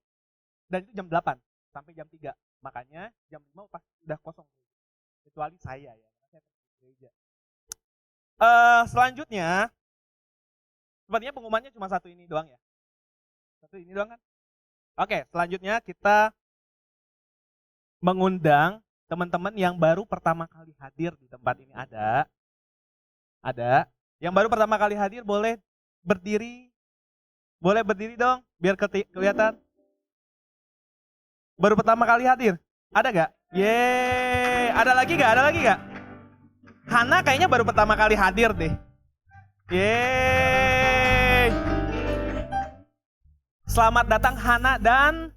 Dan itu jam 8 sampai jam 3. Makanya jam 5 pasti udah kosong. Kecuali saya ya, karena saya pergi gereja. Selanjutnya, sepertinya pengumumannya cuma satu ini doang ya. Satu ini doang kan? Oke, selanjutnya kita mengundang teman-teman yang baru pertama kali hadir di tempat ini. Ada. Yang baru pertama kali hadir boleh berdiri. Boleh berdiri dong, biar kelihatan. Baru pertama kali hadir. Ada gak? Yeay. Ada lagi gak? Hana kayaknya baru pertama kali hadir deh. Yeay. Selamat datang Hana dan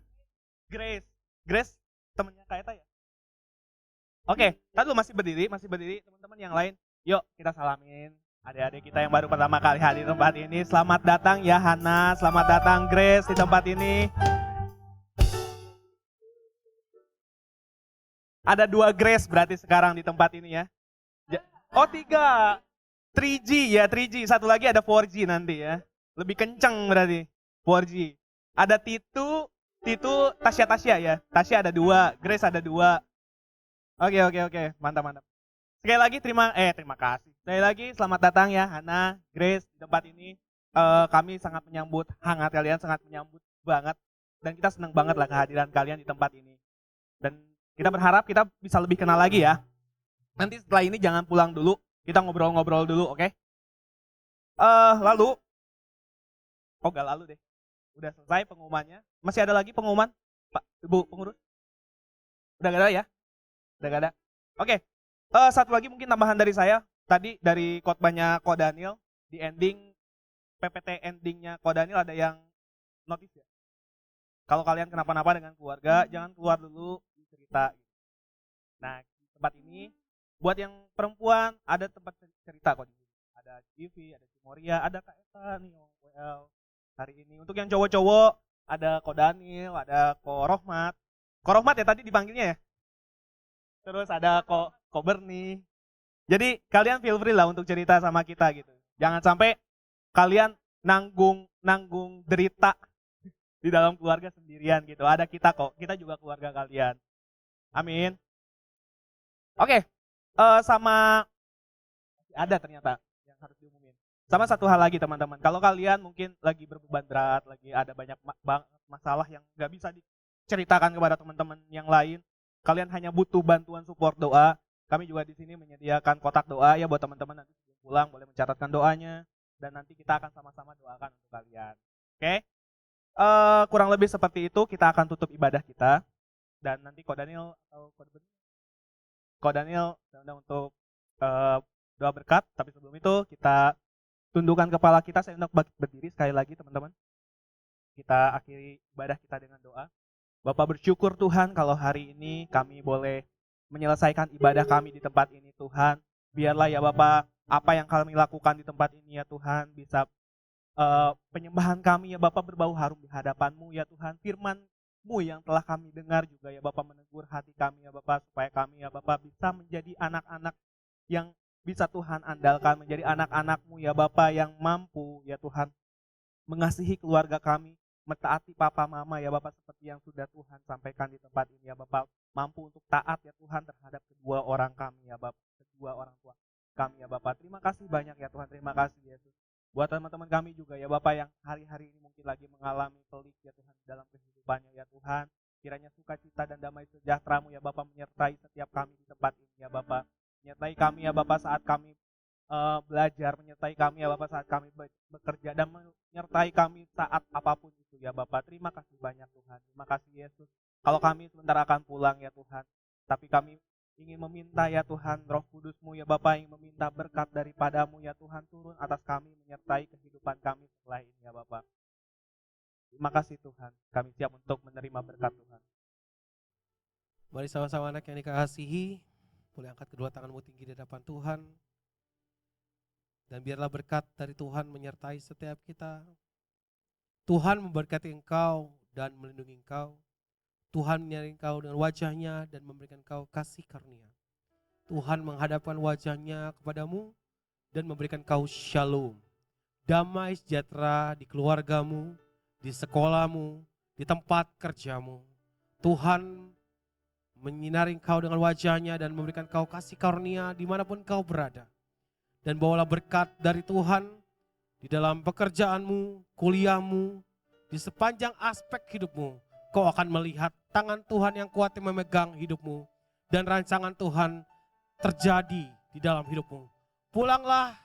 Grace. Grace temennya Kak Eta ya? Oke, tadi lu masih berdiri teman-teman yang lain. Yuk kita salamin adik-adik kita yang baru pertama kali hadir di tempat ini. Selamat datang ya Hana, selamat datang Grace di tempat ini. Ada 2 Grace berarti sekarang di tempat ini ya. Oh 3, 3G ya, 3G. Satu lagi ada 4G nanti ya. Lebih kenceng berarti 4G. Ada Titu, Tasya ya. Tasya ada 2, Grace ada 2. Oke. Mantap. Sekali lagi terima kasih. Sekali lagi selamat datang ya Hana, Grace di tempat ini. Kami sangat menyambut hangat kalian, sangat menyambut banget. Dan kita senang banget lah kehadiran kalian di tempat ini. Dan kita berharap kita bisa lebih kenal lagi ya. Nanti setelah ini jangan pulang dulu, kita ngobrol-ngobrol dulu, oke? Lalu, gak lalu deh. Udah selesai pengumumannya. Masih ada lagi pengumuman, Pak, Ibu pengurus? Udah gak ada ya? Udah gak ada. Oke. Satu lagi mungkin tambahan dari saya. Tadi dari khotbahnya Ko Daniel, di ending, PPT endingnya Ko Daniel ada yang notice ya. Kalau kalian kenapa-napa dengan keluarga, jangan keluar dulu cerita. Nah, di tempat ini, buat yang perempuan, ada tempat cerita kok di sini. Ada Givi, ada Cimoria, ada Kak Eta nih, WL hari ini. Untuk yang cowok-cowok, ada Ko Daniel, ada Ko Rohmat. Ko Rohmat ya tadi dipanggilnya ya? Terus ada Ko Berni. Jadi kalian feel free lah untuk cerita sama kita gitu. Jangan sampai kalian nanggung derita di dalam keluarga sendirian gitu. Ada kita kok, kita juga keluarga kalian. Amin. Oke, sama ada ternyata yang harus diumumin. Sama satu hal lagi teman-teman, kalau kalian mungkin lagi berbeban berat, lagi ada banyak masalah yang nggak bisa diceritakan kepada teman-teman yang lain, kalian hanya butuh bantuan support doa. Kami juga di sini menyediakan kotak doa ya buat teman-teman, nanti sebelum pulang boleh mencatatkan doanya dan nanti kita akan sama-sama doakan untuk kalian. Oke? Kurang lebih seperti itu, kita akan tutup ibadah kita dan nanti Ko Daniel atau Ko Daniel untuk doa berkat. Tapi sebelum itu kita tundukkan kepala kita, saya untuk berdiri sekali lagi teman-teman. Kita akhiri ibadah kita dengan doa. Bapak bersyukur Tuhan kalau hari ini kami boleh menyelesaikan ibadah kami di tempat ini Tuhan. Biarlah ya Bapak, apa yang kami lakukan di tempat ini ya Tuhan bisa penyembahan kami ya Bapak berbau harum di hadapan-Mu ya Tuhan. Firman-Mu yang telah kami dengar juga ya Bapak menegur hati kami ya Bapak, supaya kami ya Bapak bisa menjadi anak-anak yang bisa Tuhan andalkan, menjadi anak-anak-Mu ya Bapak yang mampu ya Tuhan mengasihi keluarga kami, mentaati papa mama ya Bapak seperti yang sudah Tuhan sampaikan di tempat ini ya Bapak, mampu untuk taat ya Tuhan terhadap kedua orang kami ya Bapak, kedua orang tua kami ya Bapak. Terima kasih banyak ya Tuhan, terima kasih Yesus. Buat teman-teman kami juga ya Bapak yang hari-hari ini mungkin lagi mengalami pelik ya Tuhan dalam kehidupannya ya Tuhan. Kiranya sukacita dan damai sejahtera-Mu ya Bapak menyertai setiap kami di tempat ini ya Bapak. Menyertai kami ya Bapak saat kami belajar, menyertai kami ya Bapak saat kami bekerja dan menyertai kami saat apapun itu ya Bapak. Terima kasih banyak Tuhan. Terima kasih Yesus. Kalau kami sebentar akan pulang ya Tuhan. Tapi kami ingin meminta ya Tuhan, Roh Kudus-Mu ya Bapak, ingin meminta berkat daripada-Mu ya Tuhan turun atas kami, menyertai kehidupan kami setelah ini ya Bapak. Terima kasih Tuhan, kami siap untuk menerima berkat Tuhan. Mari sama-sama anak yang dikasihi, boleh angkat kedua tanganmu tinggi di hadapan Tuhan. Dan biarlah berkat dari Tuhan menyertai setiap kita. Tuhan memberkati engkau dan melindungi engkau. Tuhan menyertai engkau dengan wajahnya dan memberikan engkau kasih karunia. Tuhan menghadapkan wajahnya kepadamu dan memberikan engkau shalom. Damai sejahtera di keluargamu, di sekolahmu, di tempat kerjamu. Tuhan menyinari engkau dengan wajahnya dan memberikan engkau kasih karunia dimanapun engkau berada. Dan bawalah berkat dari Tuhan di dalam pekerjaanmu, kuliahmu, di sepanjang aspek hidupmu. Kau akan melihat tangan Tuhan yang kuat yang memegang hidupmu. Dan rancangan Tuhan terjadi di dalam hidupmu. Pulanglah,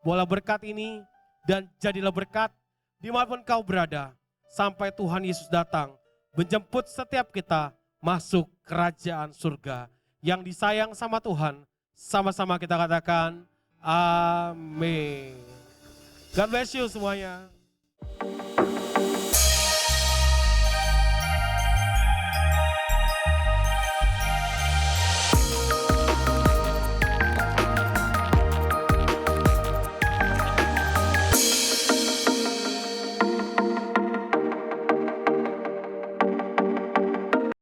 bawalah berkat ini dan jadilah berkat dimanapun kau berada. Sampai Tuhan Yesus datang menjemput setiap kita masuk kerajaan surga. Yang disayang sama Tuhan, sama-sama kita katakan, amin. God bless you semuanya.